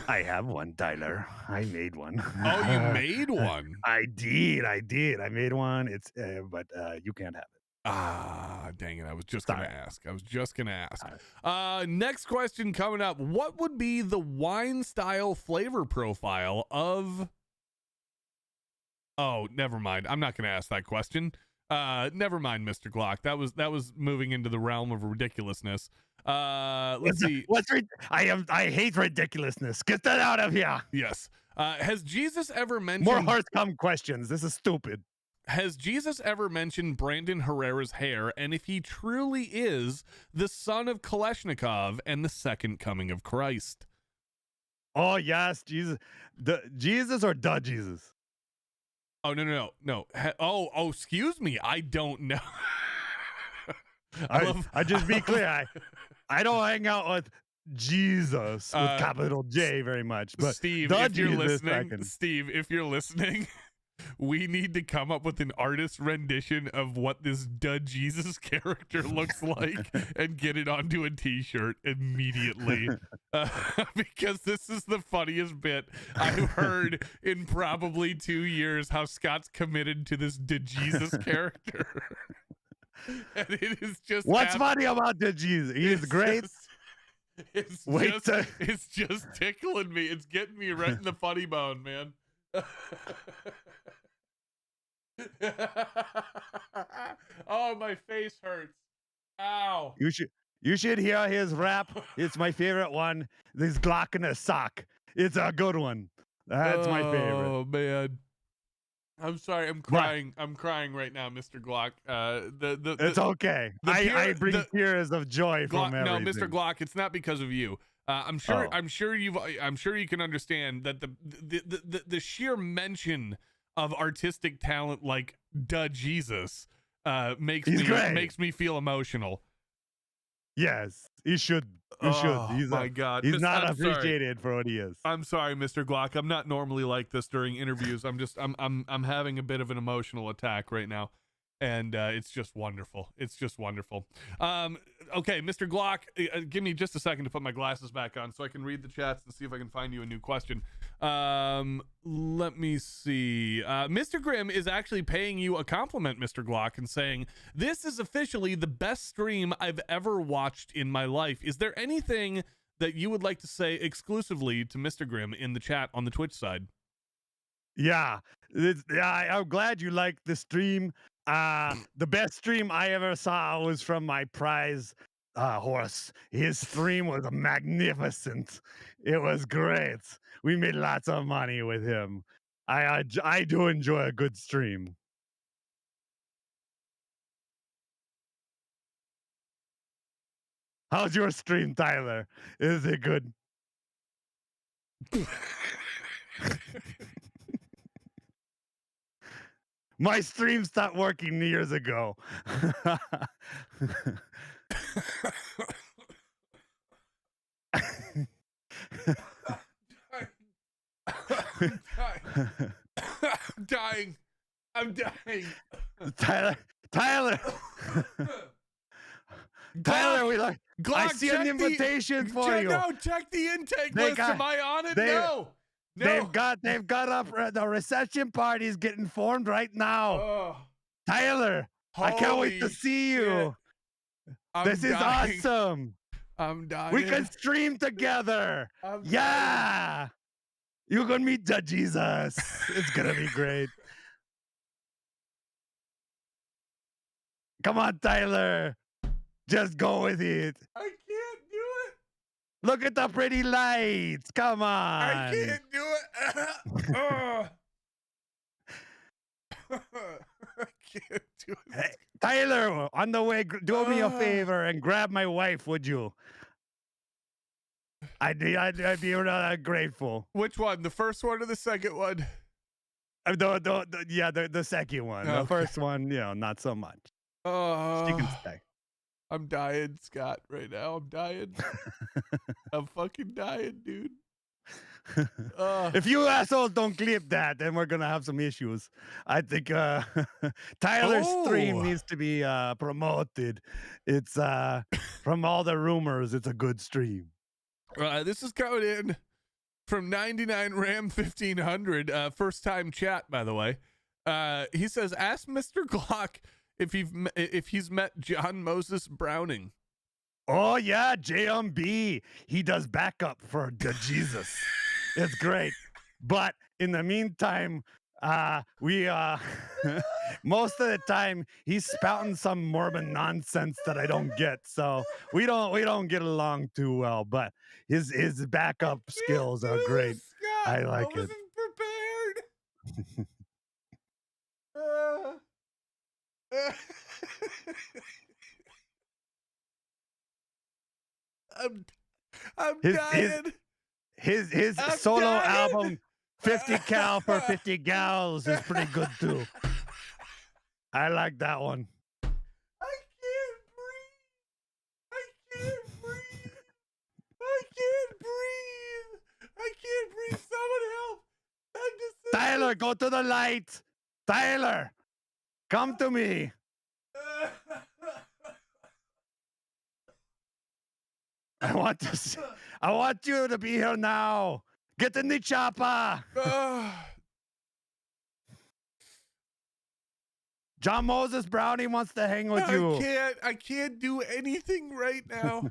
I have one, Tyler. I made one. Oh, you made one? I did. I made one. It's but you can't have it. Ah, dang it. I was just going to ask. Next question coming up. What would be the wine style flavor profile of... Oh, never mind. I'm not going to ask that question. Never mind, Mr. Glock. That was moving into the realm of ridiculousness. Let's see. I hate ridiculousness. Get that out of here. Yes. Has Jesus ever mentioned... More hearts come questions. This is stupid. Has Jesus ever mentioned Brandon Herrera's hair, and if he truly is the son of Kalashnikov and the second coming of Christ? Oh, yes, Jesus. Jesus or the Jesus? Oh, no. Oh, excuse me. I don't know. I just be clear. I don't hang out with Jesus with capital J very much. But Steve, if you're listening, we need to come up with an artist rendition of what this Dud Jesus character looks like and get it onto a t-shirt immediately. Because this is the funniest bit I've heard in probably 2 years, how Scott's committed to this Dud Jesus character. And it is just... What's funny about Dud Jesus? He's great. It's just tickling me. It's getting me right in the funny bone, man. Oh, my face hurts. Ow. You should hear his rap. It's my favorite one. This Glock in a sock. It's a good one. That's my favorite. Oh man. I'm sorry. I'm crying. I'm crying right now, Mr. Glock. It's okay. I bring tears of joy Glock, from everything. No, Mr. Glock, it's not because of you. I'm sure you can understand that the sheer mention of artistic talent like Dud Jesus makes me feel emotional. Yes, he should. You should. He's my God. He's not I'm appreciated for what he is. I'm sorry, Mr. Glock. I'm not normally like this during interviews. I'm having a bit of an emotional attack right now. And it's just wonderful. It's just wonderful. Okay, Mr. Glock, give me just a second to put my glasses back on so I can read the chats and see if I can find you a new question. Let me see. Mr. Grimm is actually paying you a compliment, Mr. Glock, and saying, this is officially the best stream I've ever watched in my life. Is there anything that you would like to say exclusively to Mr. Grimm in the chat on the Twitch side? Yeah, I'm glad you liked the stream. The best stream I ever saw was from my prize horse. His stream was magnificent. It was great. We made lots of money with him. I do enjoy a good stream. How's your stream, Tyler? Is it good? My stream stopped working years ago. I'm dying. I'm dying. Tyler. Tyler, we like. Glock, I see an invitation for you. No, check the intake list. Am I on it? No. They've got the reception parties getting formed right now. Tyler, I can't wait to see you. This is awesome. I'm dying. We can stream together. Yeah. You're gonna meet the Jesus. It's gonna be great. Come on, Tyler. Just go with it. I can't do it. Look at the pretty lights. Come on. I can't do it. I can't do it. Hey, Tyler, on the way, do me a favor and grab my wife, would you? I'd be grateful. Which one? The first one or the second one? The second one. Okay. The first one, not so much. She can stay. I'm dying, Scott, right now. I'm dying. I'm fucking dying, dude. If you assholes don't clip that, then we're gonna have some issues. I think Tyler's stream needs to be promoted. It's from all the rumors, it's a good stream. This is coming in from 99 Ram 1500. First time chat, by the way. He says, ask Mr. Glock if he's met John Moses Browning. Oh yeah, JMB. He does backup for the Jesus. It's great. But in the meantime, we most of the time he's spouting some Mormon nonsense that I don't get. So we don't get along too well. But his backup skills are great. I like it. Prepared. I'm dying. His solo album 50 cal for 50 gals is pretty good too. I like that one. I can't breathe. I can't breathe. I can't breathe. I can't breathe. Someone help. I'm just Tyler, go to the light. Tyler, come to me. I want you to be here now. Get in the chopper. John Moses Brownie wants to hang with you. I can't do anything right now.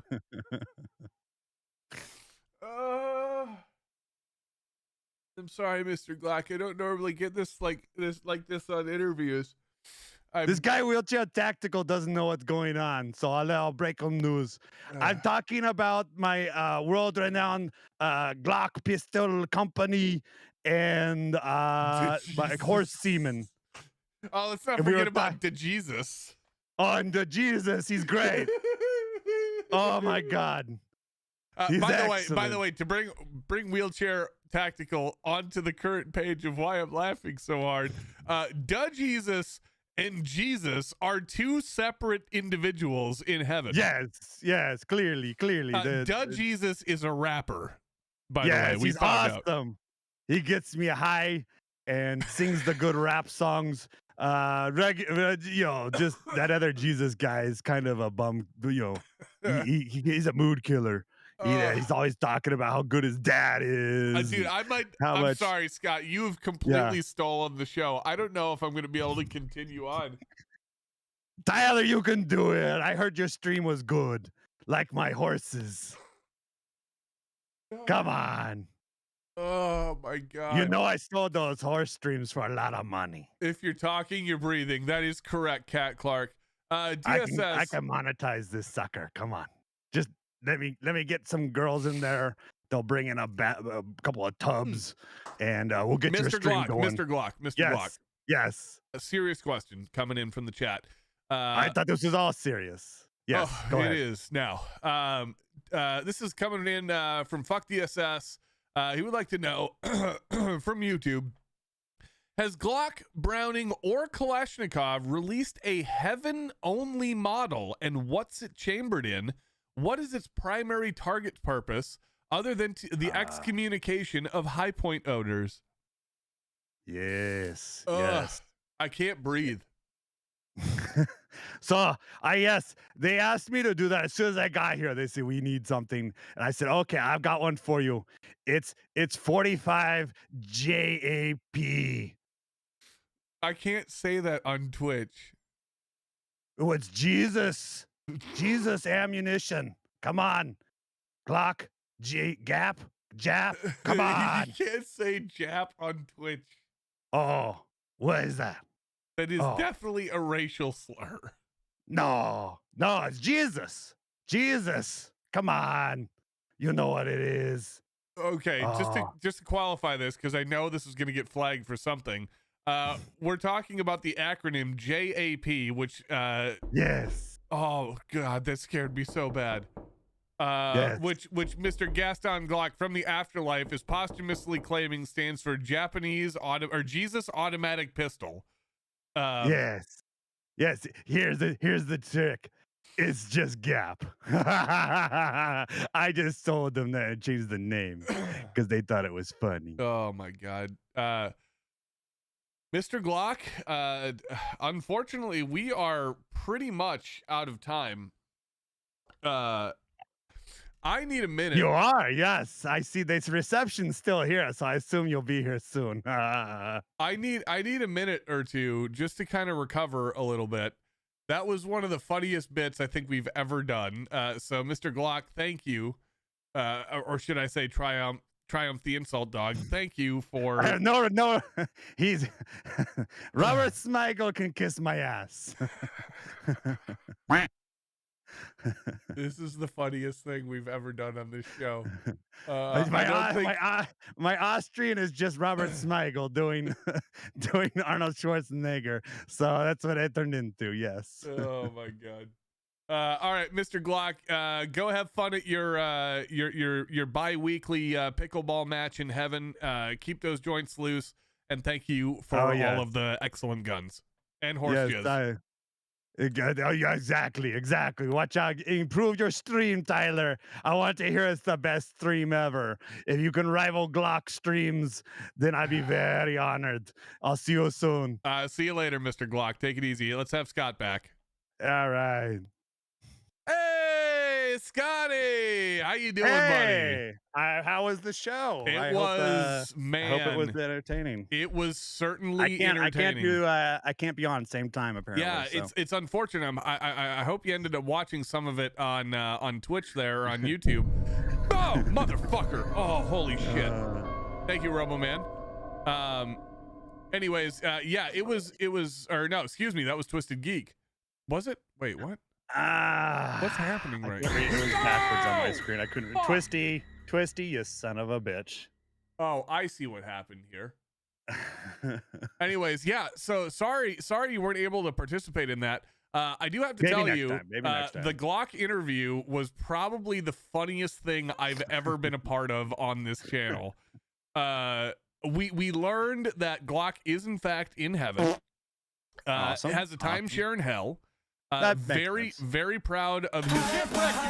I'm sorry, Mr. Glock. I don't normally get this like this on interviews. This guy Wheelchair Tactical doesn't know what's going on, so I'll break him news. I'm talking about my world-renowned Glock pistol company and my horse semen. Oh, let's not forget about the Jesus. Oh, and the Jesus, he's great. Oh my God. By the way, to bring Wheelchair Tactical onto the current page of why I'm laughing so hard, Duh Jesus and Jesus are two separate individuals in heaven. Yes, clearly. Jesus is a rapper, by the way. He's awesome. He gets me high and sings the good rap songs. Just that other Jesus guy is kind of a bum. He's a mood killer. He's always talking about how good his dad is. Dude, I'm sorry, Scott. You have completely stolen the show. I don't know if I'm going to be able to continue on. Tyler, you can do it. I heard your stream was good, like my horses. Come on. Oh my God. You know I sold those horse streams for a lot of money. If you're talking, you're breathing. That is correct, Cat Clark. DSS. I can monetize this sucker. Come on. Just let me get some girls in there. They'll bring in a couple of tubs and we'll get your stream going. Mr. Glock. Yes. A serious question coming in from the chat. I thought this was all serious. Yes, go ahead. It is now. This is coming in from Fuck DSS. He would like to know from YouTube, has Glock, Browning, or Kalashnikov released a heaven-only model, and what's it chambered in? What is its primary target purpose other than the excommunication of high point owners? Yes. I can't breathe. So they asked me to do that as soon as I got here. They said we need something, and I said, okay, I've got one for you. It's 45 JAP. I can't say that on Twitch. Oh, it's Jesus ammunition. Come on, Glock, Jap. Come on. You can't say Jap on Twitch. Oh, what is that? That is definitely a racial slur. No, it's Jesus. Come on. You know what it is. Okay, just to qualify this, because I know this is going to get flagged for something. We're talking about the acronym JAP, which yes. Oh God, that scared me so bad. Yes. Which Mr. Gaston Glock from the Afterlife is posthumously claiming stands for Jesus Automatic Pistol. Yes. Here's the trick. It's just Gap. I just told them that and changed the name because they thought it was funny. Oh my God. Mr. Glock, unfortunately, we are pretty much out of time. I need a minute. You are, yes. I see this reception still here, so I assume you'll be here soon. I need a minute or two just to kind of recover a little bit. That was one of the funniest bits I think we've ever done. So, Mr. Glock, thank you. Or should I say Triumph the Insult Dog. Thank you for... No. He's... Robert Smigel can kiss my ass. This is the funniest thing we've ever done on this show. My Austrian is just Robert Smigel doing Arnold Schwarzenegger. So that's what it turned into. Yes. Oh my God. All right, Mr. Glock, go have fun at your bi-weekly pickleball match in heaven. Keep those joints loose, and thank you for all of the excellent guns and horse jizz. Yeah, exactly. Watch out. Improve your stream, Tyler. I want to hear it's the best stream ever. If you can rival Glock streams, then I'd be very honored. I'll see you soon. See you later, Mr. Glock. Take it easy. Let's have Scott back. All right. Hey, Scotty. How you doing, buddy? How was the show? I hope it was entertaining. It was certainly entertaining. I can't be on same time apparently. Yeah, so. It's unfortunate. I hope you ended up watching some of it on Twitch there or on YouTube. Oh, motherfucker. Oh, holy shit. Thank you, Robo Man. Anyways, yeah, it was or no, excuse me, that was Twisted Geek. Was it? Wait, what? What's happening right now? It was backwards on my screen. I couldn't. Twisty, you son of a bitch. Oh, I see what happened here. Anyways, yeah. So sorry you weren't able to participate in that. I do have to tell you, the Glock interview was probably the funniest thing I've ever been a part of on this channel. We learned that Glock is in fact in heaven. Awesome. Has a timeshare in hell. That makes Very, sense. very proud of his. Let's go!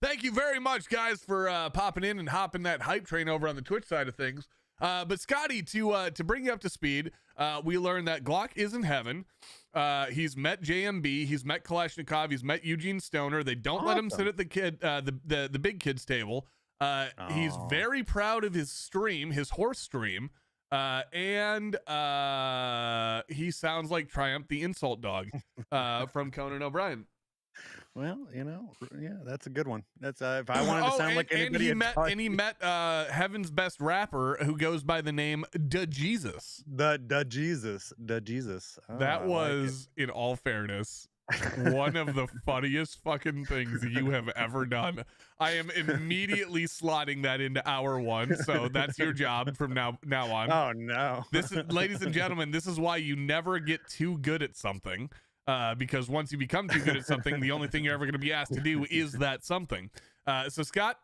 Thank you very much, guys, for popping in and hopping that hype train over on the Twitch side of things. But Scotty, to bring you up to speed, we learned that Glock is in heaven. He's met JMB, he's met Kalashnikov, he's met Eugene Stoner. They don't let him sit at the big kids table. He's very proud of his stream, his horse stream. And he sounds like Triumph the Insult Dog from Conan O'Brien. Well, yeah, that's a good one. That's if I wanted to sound like anybody. And he met Heaven's best rapper who goes by the name Da Jesus. Da Jesus. Oh, That was, in all fairness, one of the funniest fucking things you have ever done. I am immediately slotting that into hour one, so that's your job from now on. Oh no! This is, ladies and gentlemen, this is why you never get too good at something. Because once you become too good at something, the only thing you're ever going to be asked to do is that something. So Scott,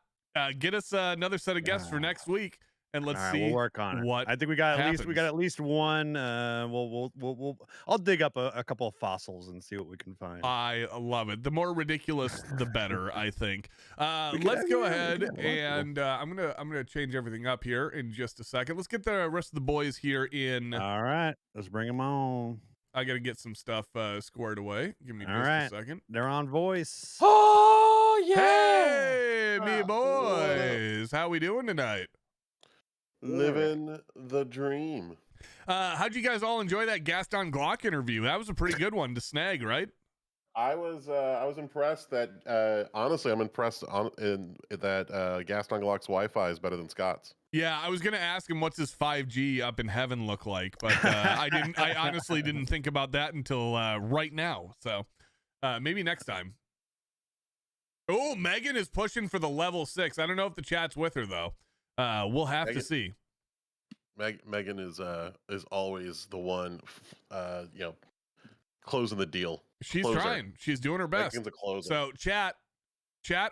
get us another set of guests for next week, and let's see. We'll work on it. What I think we got at least one. We'll I'll dig up a couple of fossils and see what we can find. I love it. The more ridiculous, the better. I think. Let's go ahead and I'm gonna change everything up here in just a second. Let's get the rest of the boys here in. All right, let's bring them on. I got to get some stuff squared away. Give me just a second. They're on voice. Oh, yeah. Hey, me boys. How we doing tonight? Living the dream. How'd you guys all enjoy that Gaston Glock interview? That was a pretty good one to snag, right? I was impressed that honestly I'm impressed that Gaston Glock's Wi-Fi is better than Scott's. Yeah, I was gonna ask him what's his 5G up in heaven look like, but I honestly didn't think about that until right now. So maybe next time. Oh, Megan is pushing for the level 6. I don't know if the chat's with her though. We'll have to see. Megan is always the one, closing the deal. She's trying. She's doing her best. Megan's a closer. So chat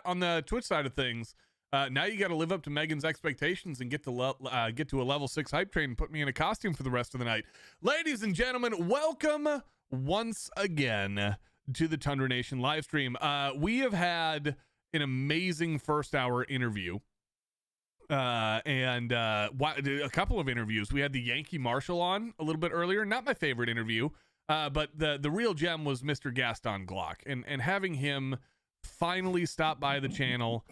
on the Twitch side of things. Now you got to live up to Megan's expectations and get to a level 6 hype train and put me in a costume for the rest of the night. Ladies and gentlemen, welcome once again to the Tundra Nation live stream. We have had an amazing first hour interview. And a couple of interviews. We had the Yankee Marshall on a little bit earlier. Not my favorite interview, but the real gem was Mr. Gaston Glock, and having him finally stop by the channel,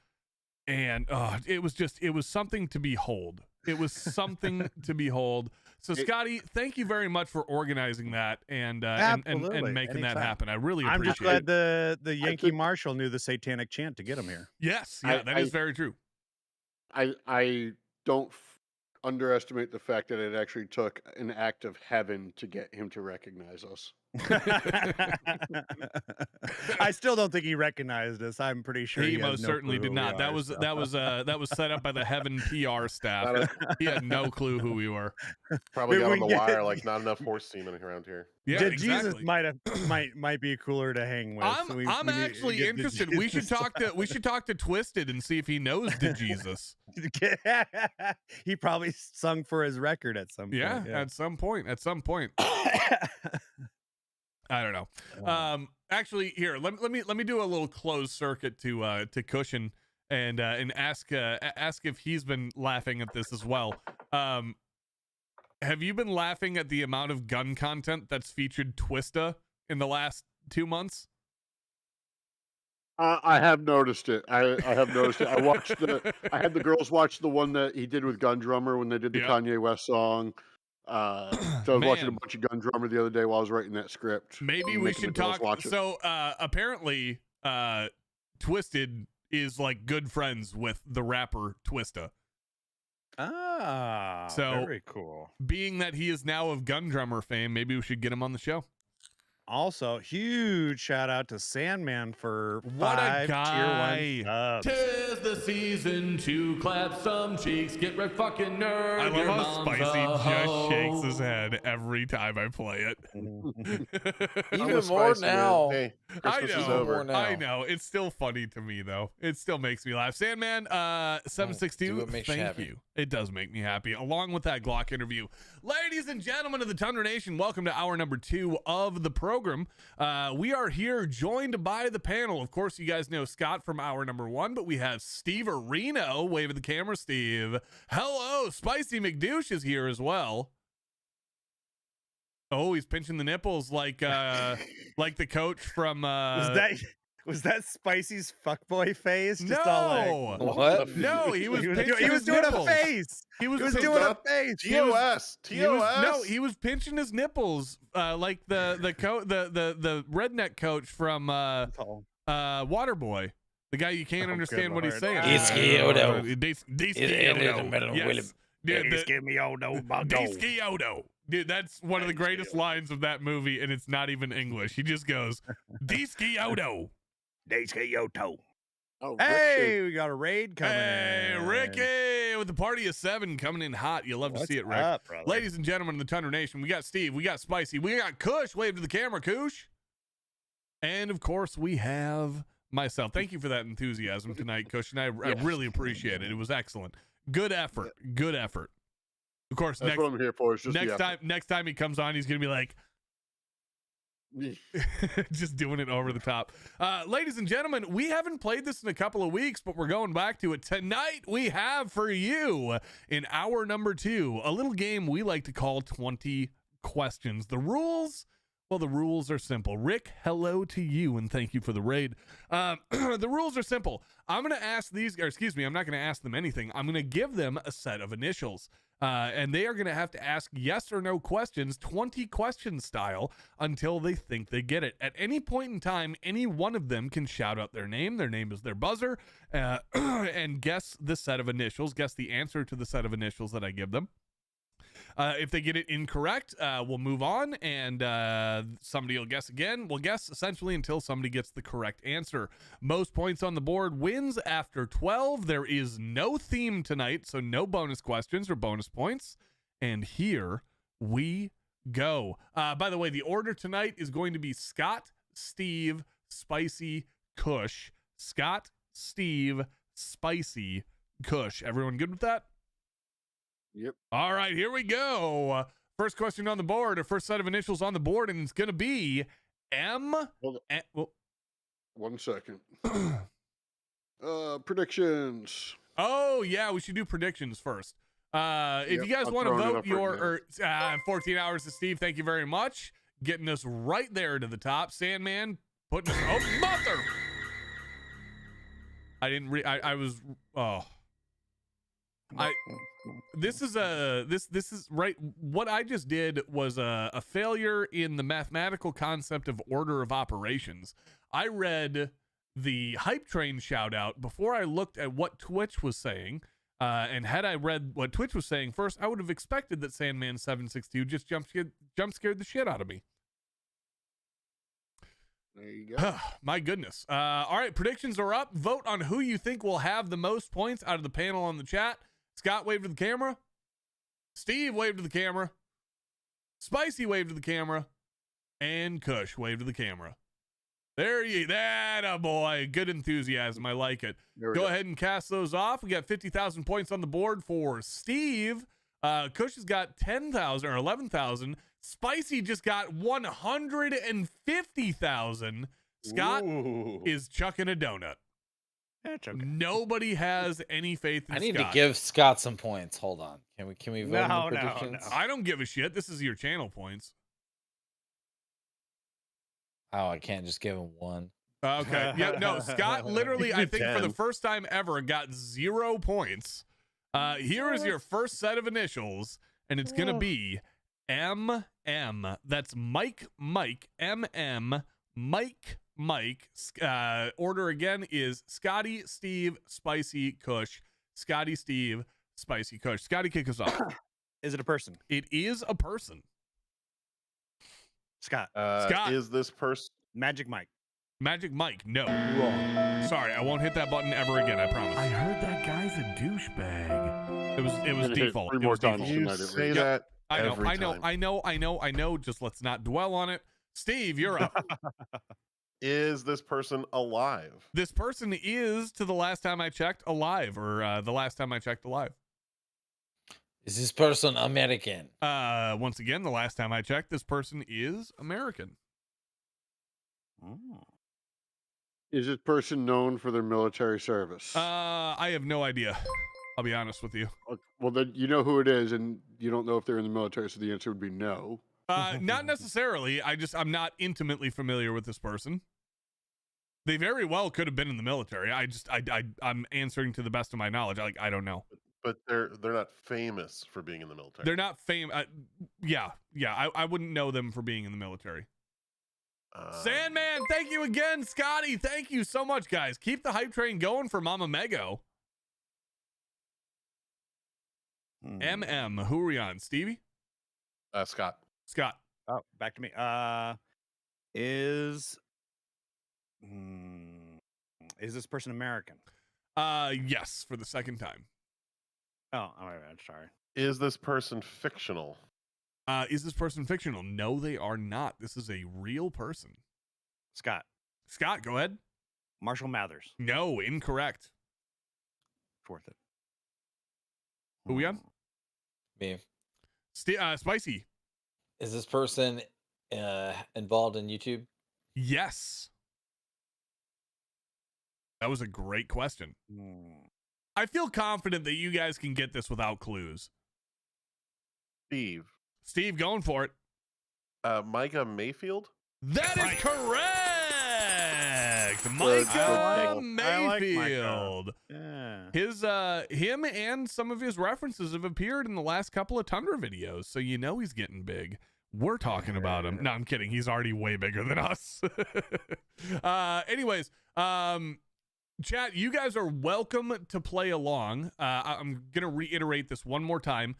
and it was something to behold. It was something to behold. So Scotty, thank you very much for organizing that and making that happen. I really appreciate it. I'm just glad the Yankee Marshall knew the satanic chant to get him here. Yes, yeah, that is very true. I don't underestimate the fact that it actually took an act of heaven to get him to recognize us. I still don't think he recognized us. I'm pretty sure he most certainly did not. That was set up by the Heaven PR staff. He had no clue who we were. Probably got on the wire like not enough horse semen around here. Yeah, exactly. Jesus might be cooler to hang with. I'm actually interested. We should talk to Twisted and see if he knows the Jesus. He probably sung for his record at some point. Yeah, at some point. I don't know. Actually, here, let me do a little closed circuit to Cushion and ask if he's been laughing at this as well. Have you been laughing at the amount of gun content that's featured Twista in the last 2 months? I have noticed it. I have noticed it. I had the girls watch the one that he did with Gun Drummer when they did the Kanye West song. So I was watching a bunch of Gun Drummer the other day while I was writing that script. Maybe we should talk. So apparently, Twisted is like good friends with the rapper Twista. So very cool. Being that he is now of Gun Drummer fame, maybe we should get him on the show. also, huge shout out to Sandman for What a 5 guy. tier 1 subs. 'Tis the season to clap some cheeks. Get right fucking nerd. I love how Spicy just shakes his head every time I play it. Even more now. Hey, I Christmas is know. over. I know. It's still funny to me though. It still makes me laugh. Sandman 762. Thank you. It does make me happy. Along with that Glock interview. Ladies and gentlemen of the Tundra Nation, welcome to hour number 2 of the program. We are here joined by the panel. Of course, you guys know Scott from hour number 1, but we have Steve Areno. Wave at the camera, Steve. Hello, Spicy McDouche is here as well. Oh, he's pinching the nipples like the coach from Was that Spicy's fuckboy face? Just no, all like, What? no, he was he pinching was his doing nipples. a face. He was doing a face. TOS. He was pinching his nipples like the redneck coach from Waterboy, the guy you can't understand what he's saying. Disquioto. Dude, that's one of the greatest lines of that movie, and it's not even English. He just goes, Disquioto. Oh, Hey, we got a raid coming Hey, in. Ricky, with the party of 7 coming in hot. You love to see it, Rick. Up, brother? Ladies and gentlemen of the Tundra Nation, we got Steve, we got Spicy, we got Kush. Wave to the camera, Kush. And of course, we have myself. Thank you for that enthusiasm tonight, Kush, and I really appreciate it. It was excellent. Good effort. Good effort. Of course, That's what I'm here for. Is just next time he comes on, he's gonna be like, just doing it over the top. Ladies and gentlemen, we haven't played this in a couple of weeks, but we're going back to it tonight. We have for you in hour number 2 a little game we like to call 20 questions. The rules, well, the rules are simple. Rick, hello to you and thank you for the raid. The rules are simple. I'm going to ask I'm not going to ask them anything. I'm going to give them a set of initials. And they are going to have to ask yes or no questions, 20 question style, until they think they get it. At any point in time, any one of them can shout out their name. Their name is their buzzer, and guess the set of initials, guess the answer to the set of initials that I give them. If they get it incorrect, we'll move on, and somebody will guess again. We'll guess essentially until somebody gets the correct answer. Most points on the board wins after 12. There is no theme tonight, so no bonus questions or bonus points. And here we go. By the way, the order tonight is going to be Scott, Steve, Spicy, Kush. Scott, Steve, Spicy, Kush. Everyone good with that? Yep. All right, here we go. First question on the board, or first set of initials on the board, and it's going to be M. Hold on. Well, 1 second. Predictions. Oh, yeah, we should do predictions first. If you guys want to vote 14 hours to Steve, thank you very much. Getting us right there to the top. Sandman putting us, oh, mother. This is right. What I just did was a failure in the mathematical concept of order of operations. I read the hype train shout out before I looked at what Twitch was saying. And had I read what Twitch was saying first, I would have expected that Sandman 762 just jump scared the shit out of me. There you go. My goodness. All right, predictions are up. Vote on who you think will have the most points out of the panel on the chat. Scott, wave to the camera. Steve, wave to the camera. Spicy, wave to the camera. And Kush, wave to the camera. That a boy. Good enthusiasm. I like it. Go ahead and cast those off. We got 50,000 points on the board for Steve. Kush has got 10,000 or 11,000. Spicy just got 150,000. Scott is chucking a donut. That's okay. Nobody has any faith in Scott. I need to give Scott some points. Hold on. Can we vote on the predictions? No. I don't give a shit. This is your channel points. Oh, I can't just give him 1. Okay. Yeah, no, Scott literally, I think 10. for the first time ever, got 0 points. Here is your first set of initials, and it's going to be MM. That's Mike, MM, Mike. Order again is Scotty, Steve, Spicy, Kush. Scotty, Steve, Spicy, Kush. Scotty, kick us off. Is it a person? It is a person. Scott. Scott. Is this person Magic Mike? Magic Mike? No. Wrong. Sorry, I won't hit that button ever again. I promise. I heard that guy's a douchebag. It was Hit it default. 3 It more was times default. you tonight, at say least. that? I know, every I know. Just let's not dwell on it. Steve, you're up. Is this person alive? This person is, to the last time I checked, alive, or the last time I checked, alive. Is this person American? Once again, the last time I checked, this person is American. Is this person known for their military service? I have no idea. I'll be honest with you. Well, then you know who it is, and you don't know if they're in the military, so the answer would be no. Not necessarily. I'm not intimately familiar with this person. They very well could have been in the military. I'm answering to the best of my knowledge. I don't know. But they're not famous for being in the military. They're not famous. Yeah. I wouldn't know them for being in the military. Sandman, thank you again. Scotty, thank you so much, guys. Keep the hype train going for Mama Mego. MM, who are we on? Stevie? Scott. Scott. Oh, back to me. Is this person American? Yes, for the second time. Oh, all right, sorry. Is this person fictional? Is this person fictional? No, they are not. This is a real person. Scott. Scott, go ahead. Marshall Mathers. No, incorrect. It's worth it. Who we on? Me. Spicy. Is this person involved in YouTube? Yes. That was a great question. I feel confident that you guys can get this without clues. Steve, going for it. Micah Mayfield? That is correct. Micah Mayfield. Yeah. Him and some of his references have appeared in the last couple of Tundra videos, so you know he's getting big. We're talking about him. No, I'm kidding. He's already way bigger than us. Anyways, chat, you guys are welcome to play along. I'm going to reiterate this one more time.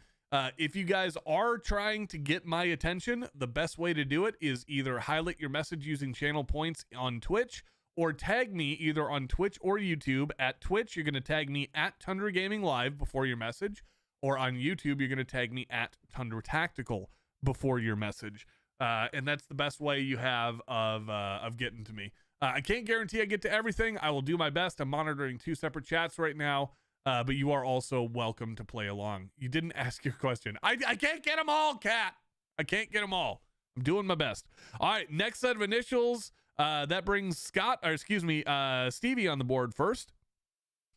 If you guys are trying to get my attention, the best way to do it is either highlight your message using channel points on Twitch or tag me either on Twitch or YouTube. At Twitch, you're going to tag me at Tundra Gaming Live before your message, or on YouTube, you're going to tag me at Tundra Tactical before your message. And that's the best way you have of getting to me. I can't guarantee I get to everything. I will do my best. I'm monitoring 2 separate chats right now. But you are also welcome to play along. You didn't ask your question. I can't get them all, Cat. I can't get them all. I'm doing my best. All right, next set of initials. That brings Stevie on the board first.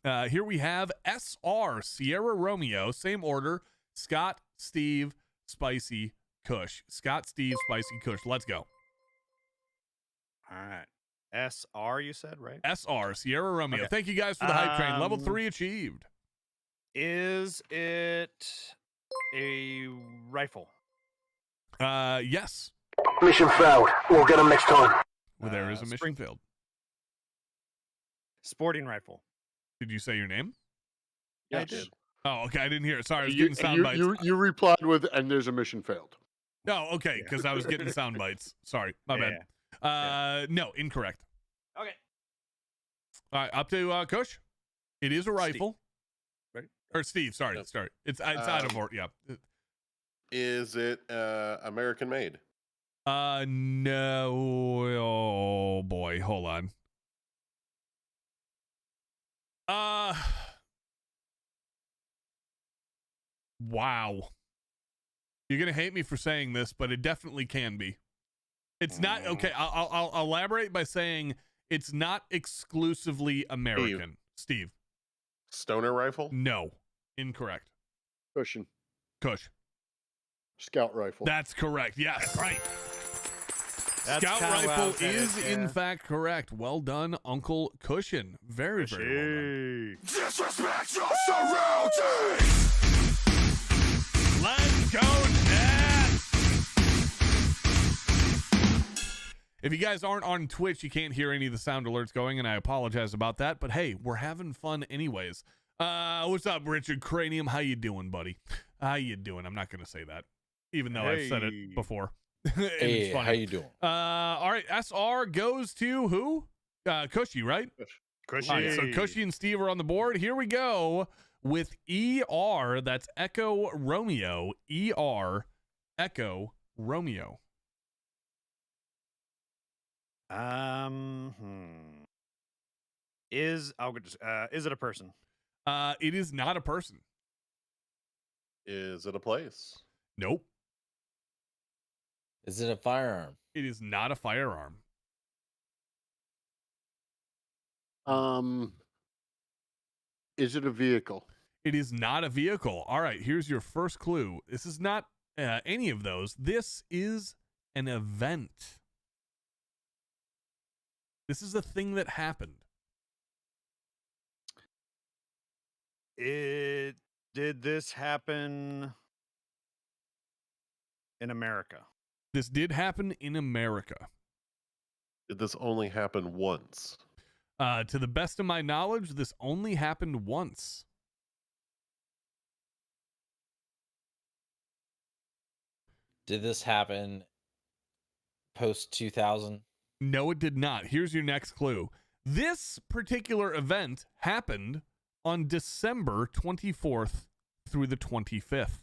Here we have SR, Sierra Romeo. Same order. Scott, Steve, Spicy, Kush. Scott, Steve, Spicy, Kush. Let's go. All right. SR, you said, right? SR, Sierra Romeo. Okay. Thank you guys for the hype train. Level 3 achieved. Is it a rifle? Yes. Mission failed. We'll get them next time. Well, there is a mission failed. Sporting rifle. Did you say your name? Yes. I did. Oh, okay. I didn't hear it. Sorry, I was getting sound bites. You replied with, and there's a mission failed. No, okay, because I was getting sound bites. Sorry, my bad. No, incorrect. Okay. All right, up to Kush. It is a rifle. Right? Or Steve, sorry. Yep. Sorry. It's out of order. Yeah. Is it American made? No. Oh boy, hold on. Wow. You're gonna hate me for saying this, but it definitely can be. It's not okay. I'll elaborate by saying it's not exclusively American. Steve. Stoner rifle? No, incorrect. Cushion. Kush. Scout rifle. That's correct. Yes, right. That's Scout kinda rifle what I was is headed, in yeah. fact correct. Well done, Uncle Cushion. Very, very well done. Disrespect your surroundings! Let's go, Nats! If you guys aren't on Twitch, you can't hear any of the sound alerts going, and I apologize about that. But hey, we're having fun anyways. What's up, Richard Cranium? How you doing, buddy? How you doing? I'm not going to say that, even though I've said it before. Hey, how you doing? All right, SR goes to who? Cushy, right? Cushy. All right, so Cushy and Steve are on the board. Here we go with ER. That's Echo Romeo. ER, Echo Romeo. Is it a person? It is not a person. Is it a place? Nope. Is it a firearm? It is not a firearm. Is it a vehicle? It is not a vehicle. All right, here's your first clue. This is not any of those. This is an event. This is a thing that happened. Did this happen in America? This did happen in America. Did this only happen once? To the best of my knowledge, this only happened once. Did this happen post 2000? No, it did not. Here's your next clue. This particular event happened on December 24th through the 25th.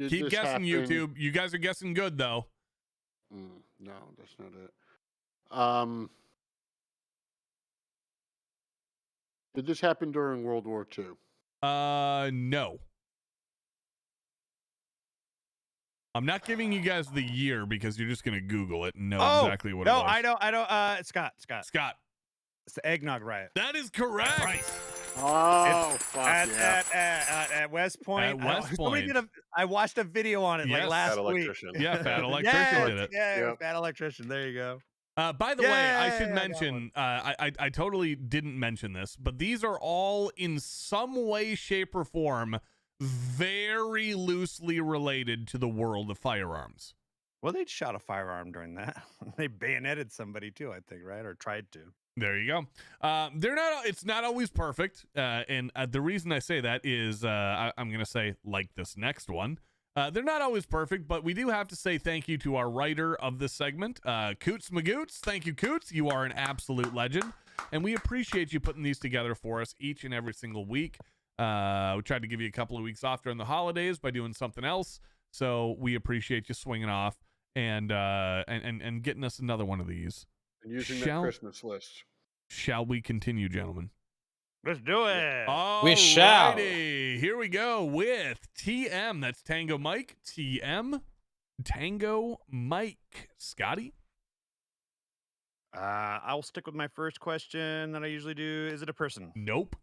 Keep guessing, YouTube. You guys are guessing good, though. No, that's not it. Did this happen during World War II? No. I'm not giving you guys the year because you're just going to Google it and know exactly what it was. No, I know. Scott. It's the eggnog riot. That is correct. Right. Oh, fuck at West Point. At West Point. I watched a video on it like last week. Yeah, Fat Electrician did it. Yeah, Fat Electrician. There you go. By the way, I should mention, I totally didn't mention this, but these are all in some way, shape, or form very loosely related to the world of firearms. Well, they shot a firearm during that. They bayoneted somebody too, I think, right? Or tried to. There you go. It's not always perfect. And the reason I say that is I'm going to say, like this next one, they're not always perfect, but we do have to say thank you to our writer of this segment, Coots Magoots. Thank you, Coots. You are an absolute legend. And we appreciate you putting these together for us each and every single week. We tried to give you a couple of weeks off during the holidays by doing something else. So we appreciate you swinging off and getting us another one of these. And using that Christmas list. Shall we continue, gentlemen? Let's do it. We shall. Here we go with TM. That's Tango Mike. TM. Tango Mike. Scotty? I'll stick with my first question that I usually do. Is it a person? Nope.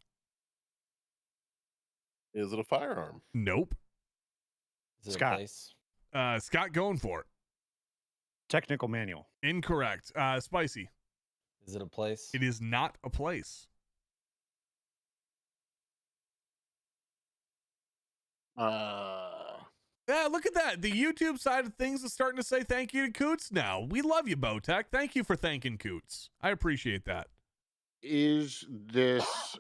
Is it a firearm? Nope. Is it Scott. a place? Scott going for it. Technical manual. Incorrect. Spicy. Is it a place? It is not a place. Yeah, look at that. The YouTube side of things is starting to say thank you to Coots now. We love you, Bowtech. Thank you for thanking Coots. I appreciate that. Is this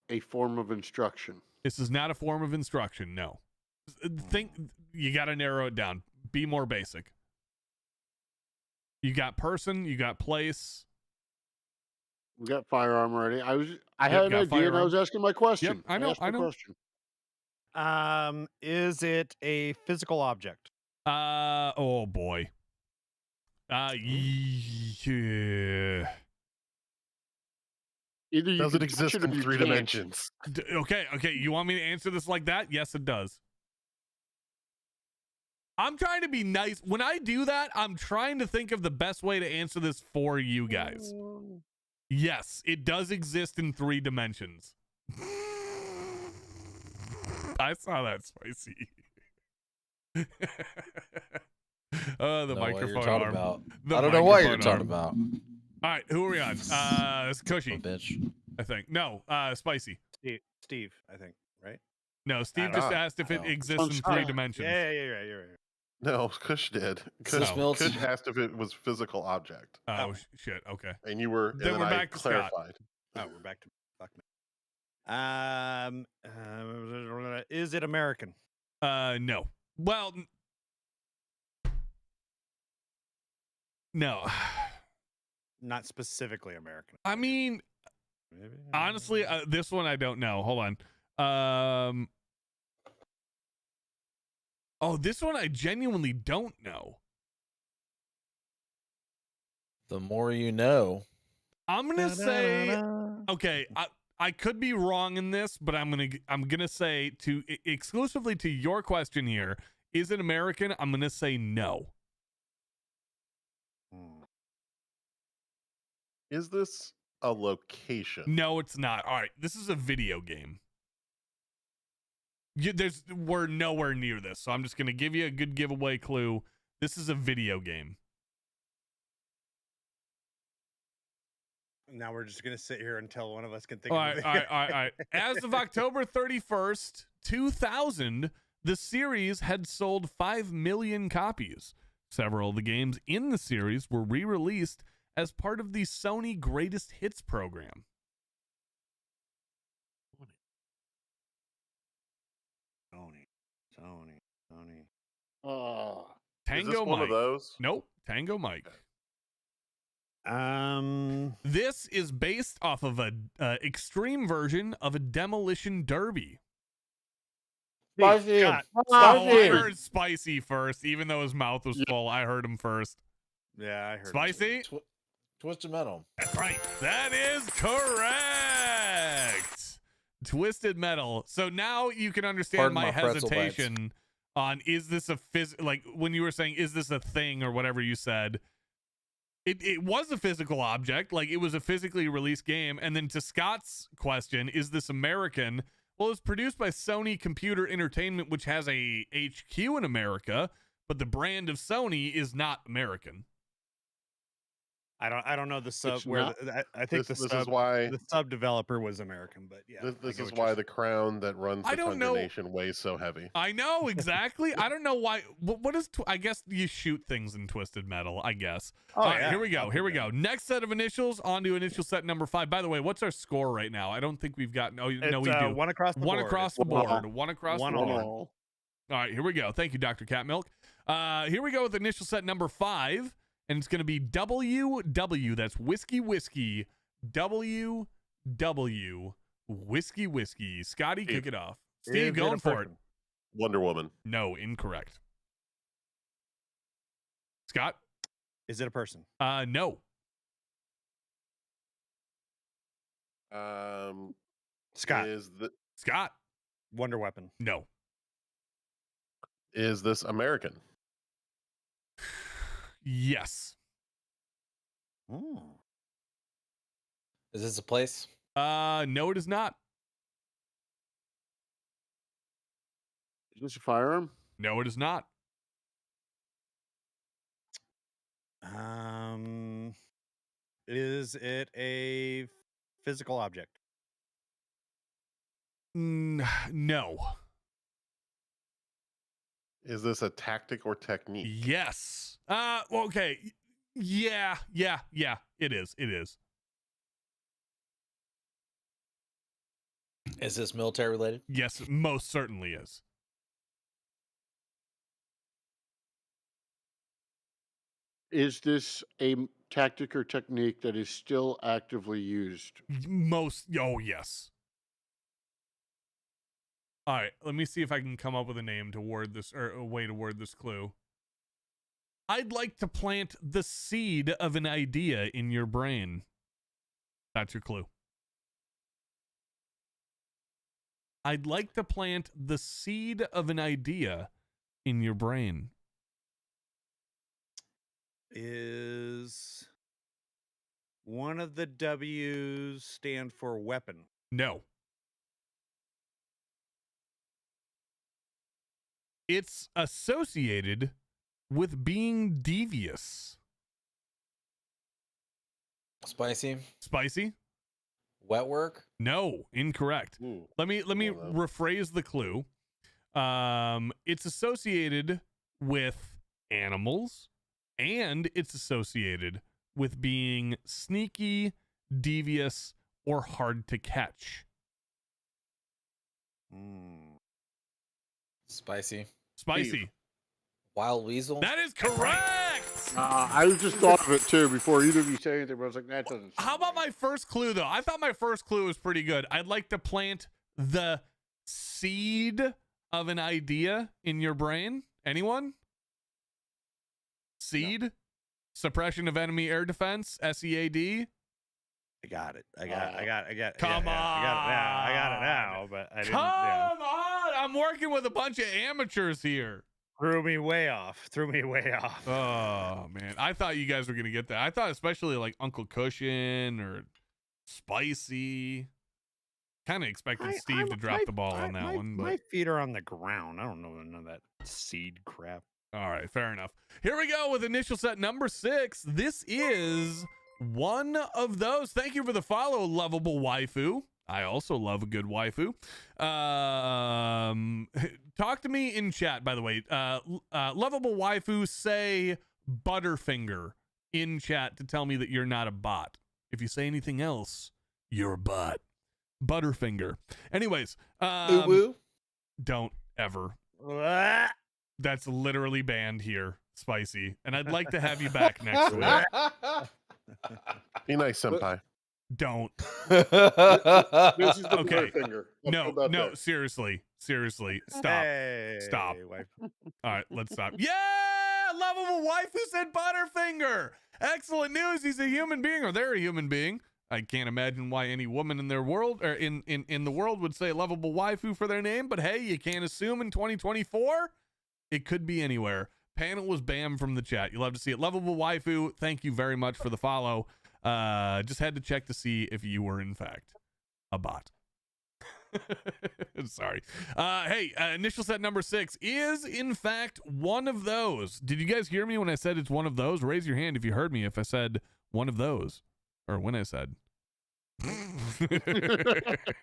a form of instruction? This is not a form of instruction, no. You got to narrow it down. Be more basic. You got person, you got place. We got firearm already. I had an idea firearm. and I was asking my question. Yep, I know. Question. Is it a physical object? Oh boy. Yeah. Either Does it exist in 3 dimensions? Okay. You want me to answer this like that? Yes, it does. I'm trying to be nice. When I do that, I'm trying to think of the best way to answer this for you guys. Yes, it does exist in 3 dimensions. I saw that, Spicy. Oh, the microphone arm. I don't know what you're talking about. All right, who are we on? It's Cushy. Bitch. I think. No, Spicy. Steve, I think, right? No, Steve just asked if it exists in 3 dimensions. Yeah, you're right. No, Kush did. Kush asked if it was physical object. Oh, shit. Okay. And you were. Then we're back to clarified. Oh, we're back to fuck me. Is it American? No. Well, no. Not specifically American. I mean, Maybe. honestly, this one I don't know. Hold on. Oh, this one I genuinely don't know. The more you know. I'm gonna say, okay, I could be wrong in this, but I'm gonna say exclusively to your question here, is it American? I'm gonna say no. Is this a location? No, it's not. All right, this is a video game. We're nowhere near this, so I'm just gonna give you a good giveaway clue. This is a video game. Now we're just gonna sit here until one of us can think. All right. As of October 31st, 2000, the series had sold 5 million copies. Several of the games in the series were re-released as part of the Sony Greatest Hits program. Sony. Tango is this one Mike. of those? Nope. Tango Mike. Okay. This is based off of a extreme version of a demolition derby. Spicy. God. I heard Spicy first, even though his mouth was full. I heard him first. Yeah, I heard. Spicy? Twisted Metal. That's right. That is correct. Twisted Metal. So now you can understand my hesitation on, is this a like when you were saying, is this a thing or whatever you said. It was a physical object, like it was a physically released game. And then to Scott's question, is this American? Well, it's produced by Sony Computer Entertainment, which has a HQ in America, but the brand of Sony is not American. I don't know the sub It's where not- I think This the is why the sub developer was American, but yeah. this is why the crown that runs I the don't Tundra know. Nation weighs so heavy. I know exactly. I don't know why. What is? I guess you shoot things in Twisted Metal. I guess. Oh, All right, yeah. here we go. Here we go. Next set of initials. On to initial set number 5. By the way, what's our score right now? I don't think we've gotten. Oh no, we do. One across the One board. across the One board. all. One across One the all. board. All right, here we go. Thank you, Dr. Catmilk. Here we go with initial set number 5, and it's going to be WW. That's whiskey whiskey. WW whiskey whiskey. Scotty, kick it off. Steve, going for it. Wonder Woman. No, incorrect. Scott? Is it a person? No. Scott. Scott? Wonder Weapon. No. Is this American? Yes. Is this a place? No, it is not. Is this a firearm? No, it is not. Is it a physical object? No. Is this a tactic or technique? Yes. Okay. Yeah. It is. Is this military related? Yes, most certainly is. Is this a tactic or technique that is still actively used? Yes. All right, let me see if I can come up with a name to word this, or a way to word this clue. I'd like to plant the seed of an idea in your brain. That's your clue. I'd like to plant the seed of an idea in your brain. Is one of the W's stand for weapon? No. It's associated with being devious. Spicy? Spicy? Wet work? No, incorrect. Ooh. Let me rephrase the clue. It's associated with animals, and it's associated with being sneaky, devious, or hard to catch? Spicy. Spicy. Wild weasel. That is correct. I just thought of it too before either of you say anything. But I was like, that doesn't. How about my first clue though? I thought my first clue was pretty good. I'd like to plant the seed of an idea in your brain. Anyone? Seed? No. Suppression of enemy air defense. SEAD. I got it. I got it. Come on. I got it now, but I didn't. Come on. I'm working with a bunch of amateurs here. Threw me way off. Oh, man. I thought you guys were going to get that. I thought especially like Uncle Cushion or Spicy. Kind of expected Steve to drop the ball on that one. But my feet are on the ground. I don't know none of that seed crap. All right, fair enough. Here we go with initial set number 6. This is one of those. Thank you for the follow, Lovable Waifu. I also love a good waifu. Talk to me in chat, by the way. Lovable Waifu, say Butterfinger in chat to tell me that you're not a bot. If you say anything else, you're a bot. Butterfinger. Anyways, don't ever. That's literally banned here, Spicy. And I'd like to have you back next week. Be nice, senpai. Don't. This is the okay. Finger. No, seriously. Stop. Hey, Stop. Wife. All right, let's stop. Yeah! Lovable wife who said Butterfinger. Excellent news. He's a human being, or they're a human being. I can't imagine why any woman in their world or in the world would say lovable waifu for their name, but hey, you can't assume in 2024. It could be anywhere. Panel was banned from the chat. You'll have to see it. Lovable waifu, thank you very much for the follow. Just had to check to see if you were in fact a bot. Sorry. Hey, initial set number 6 is in fact one of those. Did you guys hear me when I said it's one of those? Raise your hand if you heard me if I said one of those, or when I said.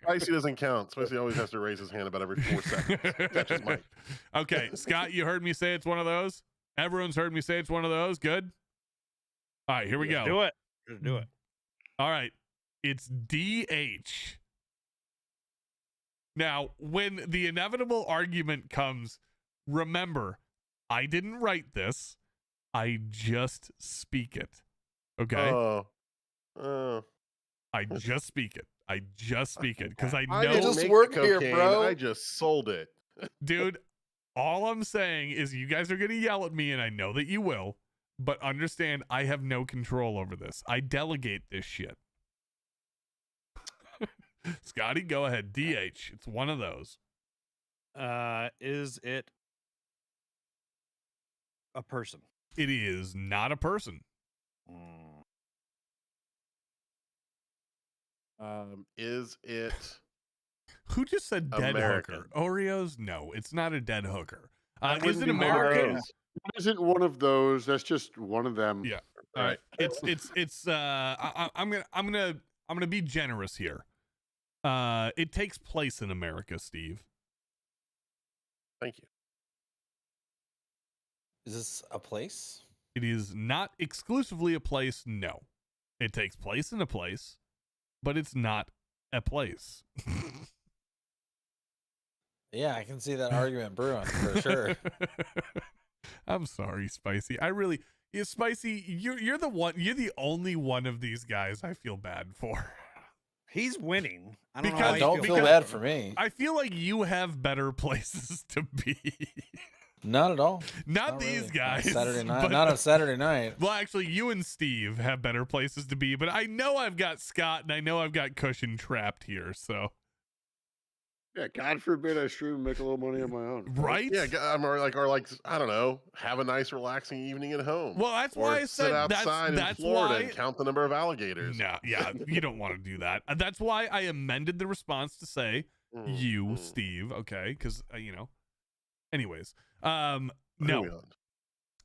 Spicy doesn't count. Spicy always has to raise his hand about every 4 seconds. Catch his mic. Okay, Scott, you heard me say it's one of those? Everyone's heard me say it's one of those? Good. All right, here we go. Do it. Just do it. All right. It's DH. Now, when the inevitable argument comes, remember, I didn't write this. I just speak it. Okay? I just speak it. Because I know. I just work here, bro. I just sold it. Dude, all I'm saying is you guys are going to yell at me, and I know that you will. But understand, I have no control over this. I delegate this shit. Scotty, go ahead. DH. It's one of those. Is it a person? It is not a person. Is it? Who just said dead American hooker? Oreos? No, it's not a dead hooker. Is it American? It isn't one of those. That's just one of them. Yeah. All right. It's I'm gonna be generous here. It takes place in America, Steve. Thank you. Is this a place? It is not exclusively a place, no. It takes place in a place, but it's not a place. Yeah, I can see that argument brewing for sure. I'm sorry, Spicy. Spicy, you're the one. You're the only one of these guys I feel bad for. He's winning. Don't feel bad for me. I feel like you have better places to be. Not at all. Not these really. Guys. Saturday night. Not on Saturday night. Well, actually, you and Steve have better places to be, but I know I've got Scott and I know I've got Cushion trapped here, so. Yeah, God forbid I stream and make a little money on my own. Right? Yeah, or I don't know, have a nice relaxing evening at home. Well, that's why I said sit outside in Florida why... and count the number of alligators. No, yeah, you don't want to do that. That's why I amended the response to say Steve, okay? Because Anyways, no.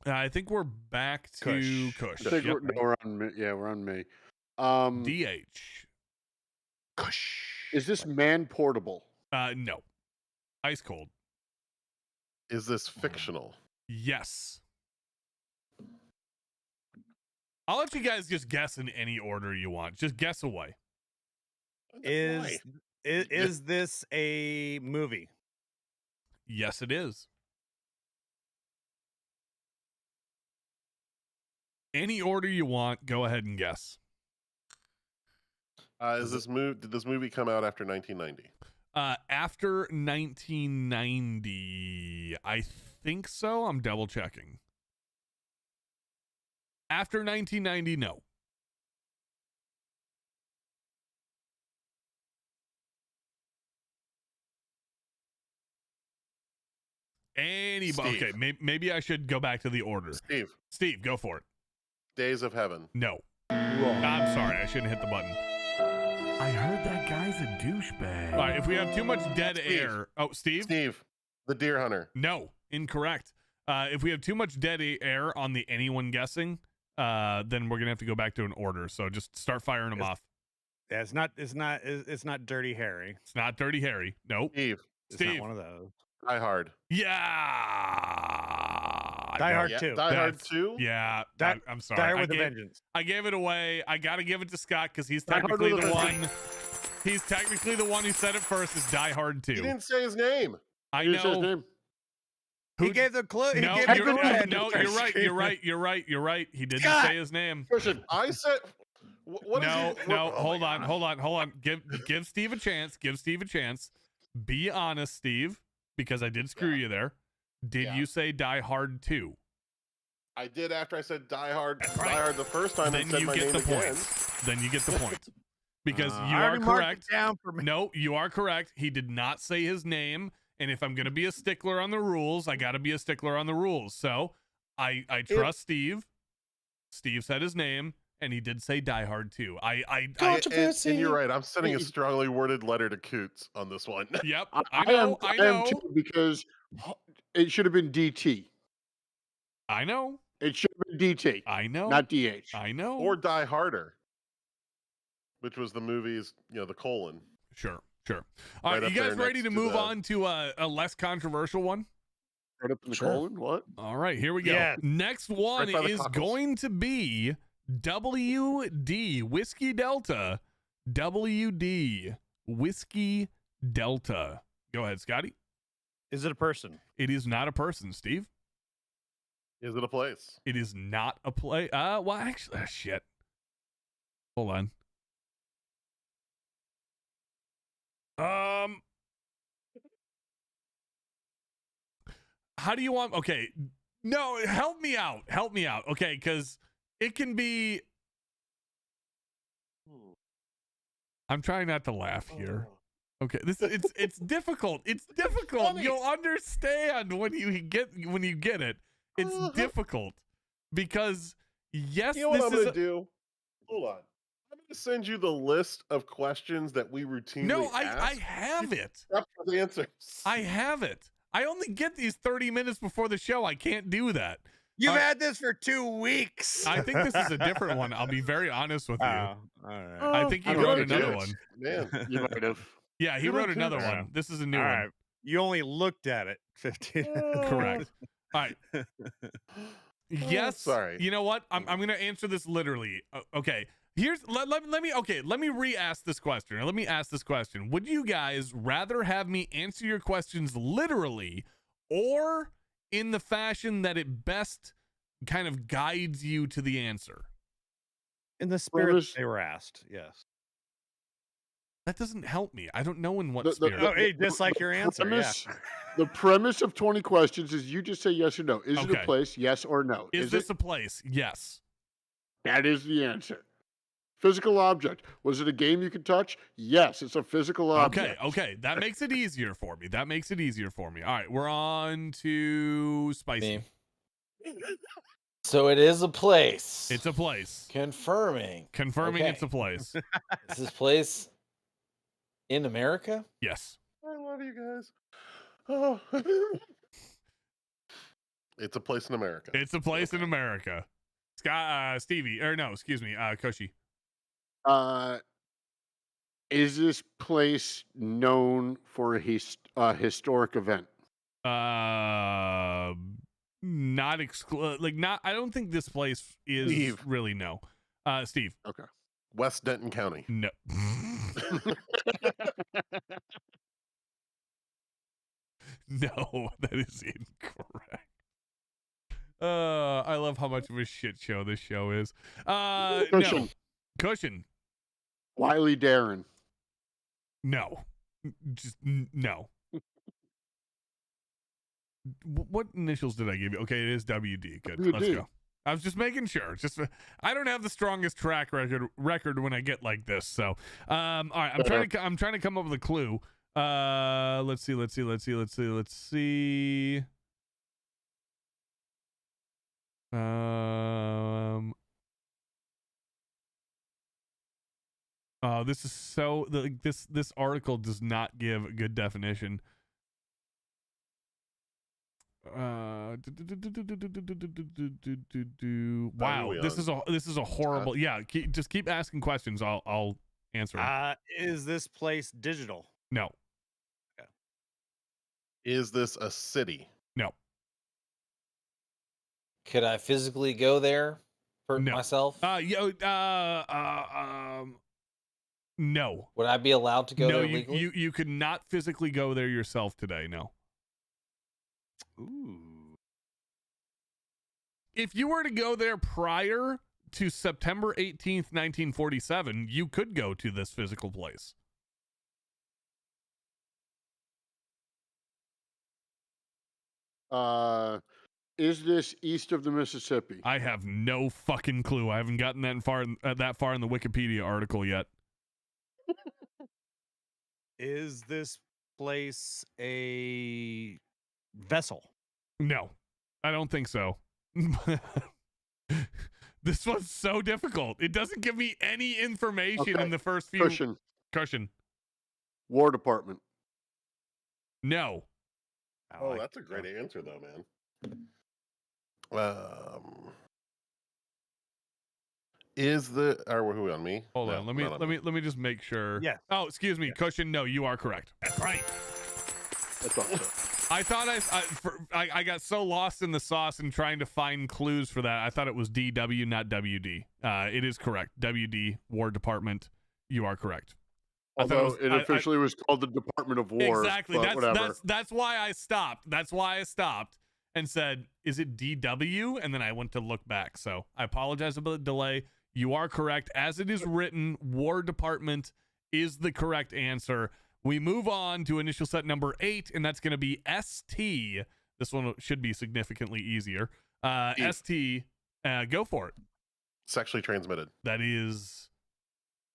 I think we're back to Kush. I think we're on me. Yeah, we're on me. DH. Kush. Is this man portable? No. Ice cold. Is this fictional? Yes. I'll let you guys just guess in any order you want. Just guess away. Is this a movie? Yes, it is. Any order you want, go ahead and guess. Did this movie come out after 1990? After 1990, I think so. I'm double checking. After 1990, no. Anybody? Steve. Okay, maybe I should go back to the order. Steve, go for it. Days of Heaven. No. I'm sorry, I shouldn't hit the button. I heard that guy's a douchebag. All right, if we have too much dead air. Oh, Steve? Steve, the Deer Hunter. No, incorrect. If we have too much dead air on the anyone guessing, then we're gonna have to go back to an order. So just start firing them off. Yeah, it's not Dirty Harry. It's not Dirty Harry. Nope. Steve. It's not one of those. Die Hard. Yeah. Die Hard 2. Die Hard 2? Yeah. I'm sorry. Die Hard with a Vengeance. I gave it away. I got to give it to Scott because he's technically the one. He's technically the one who said it first. Is Die Hard 2. He didn't say his name. I know. He gave the clue. No, you're right. He didn't say his name. Listen, I said. Hold on. Give Steve a chance. Be honest, Steve, because I did screw you there. Did you say Die Hard 2? I did after I said Die Hard. Die Hard the first time. Then you get the point. Then you get the point. Because you are correct. No, you are correct. He did not say his name. And if I'm going to be a stickler on the rules, I got to be a stickler on the rules. So I trust Steve. Steve said his name, and he did say Die Hard 2. And you're right. I'm sending a strongly worded letter to Coots on this one. Yep. I know. I am too, because it should have been DT. I know. It should have been DT. I know. Not DH. I know. Or Die Harder, which was the movie's, the colon. Sure. All right, you guys ready to move on to a less controversial one? Right up in the colon? What? All right, here we go. Yeah. Next one is going to be WD Whiskey Delta. WD Whiskey Delta. Go ahead, Scotty. Is it a person? It is not a person, Steve. Is it a place? It is not a place. Well, actually, shit. Hold on. How do you want? Okay, no, help me out. Okay, because it can be. I'm trying not to laugh here. Okay, it's difficult. It's difficult. Funny. You'll understand when you get it. It's difficult because yes, you know what I'm gonna do? Hold on. I'm going to send you the list of questions that we routinely ask. I have it. The answers. I have it. I only get these 30 minutes before the show. I can't do that. You've had this for 2 weeks. I think this is a different one. I'll be very honest with you. All right. I think he wrote another one. Man, you might have. Yeah, he wrote another one. This is a new one. Right. You only looked at it 15. Correct. All right. Yes. Sorry. You know what? I'm going to answer this literally. Okay. Let me re-ask this question. Or let me ask this question. Would you guys rather have me answer your questions literally or in the fashion that it best kind of guides you to the answer? In the spirit they were asked, yes. That doesn't help me. I don't know in what spirit. Just like your answer. The premise of 20 questions is you just say yes or no. Is it a place? Yes or no. Is this a place? Yes. That is the answer. Physical object. Was it a game you could touch? Yes, it's a physical object. Okay. That makes it easier for me. All right, we're on to Spicy. So it is a place. It's a place. Confirming it's a place. Is this place in America? Yes. I love you guys. Oh. It's a place in America. It's a place in America. Stevie, or no, excuse me, Koshi. Is this place known for a historic event? Not I don't think this place is really no. Steve. Okay. West Denton County. No. No, that is incorrect. I love how much of a shit show this show is. Cushion. No. Cushion. Wiley Darren. No. Just no. What initials did I give you? Okay, it is WD. Good. WD. Let's go. I was just making sure. Just I don't have the strongest track record when I get like this. So, all right, I'm trying to come up with a clue. Let's see. This is so this article does not give a good definition. Wow, this is a horrible. Yeah, just keep asking questions. I'll answer them. Is this place digital? No. Okay. Is this a city? No. Could I physically go there for myself? No. Would I be allowed to go there legally? you could not physically go there yourself today. No. Ooh. If you were to go there prior to September 18th, 1947, you could go to this physical place. Is this east of the Mississippi? I have no fucking clue. I haven't gotten that far in the Wikipedia article yet. Is this place a vessel? No, I don't think so. This one's so difficult. It doesn't give me any information in the first few. Cushion. War Department. No. Oh, that's a great answer, though, man. Is the are who on me? Hold on. Let me just make sure. Yeah. Oh, excuse me. Yeah. Cushion. No, you are correct. That's right. That's awesome. I thought I got so lost in the sauce and trying to find clues for that. I thought it was DW, not WD. It is correct. WD, War Department. You are correct. Although it officially was called the Department of War. Exactly. That's why I stopped. That's why I stopped and said, "Is it DW?" And then I went to look back. So I apologize about the delay. You are correct. As it is written, War Department is the correct answer. We move on to initial set number 8, and that's going to be ST. This one should be significantly easier. ST, go for it. Sexually transmitted. That is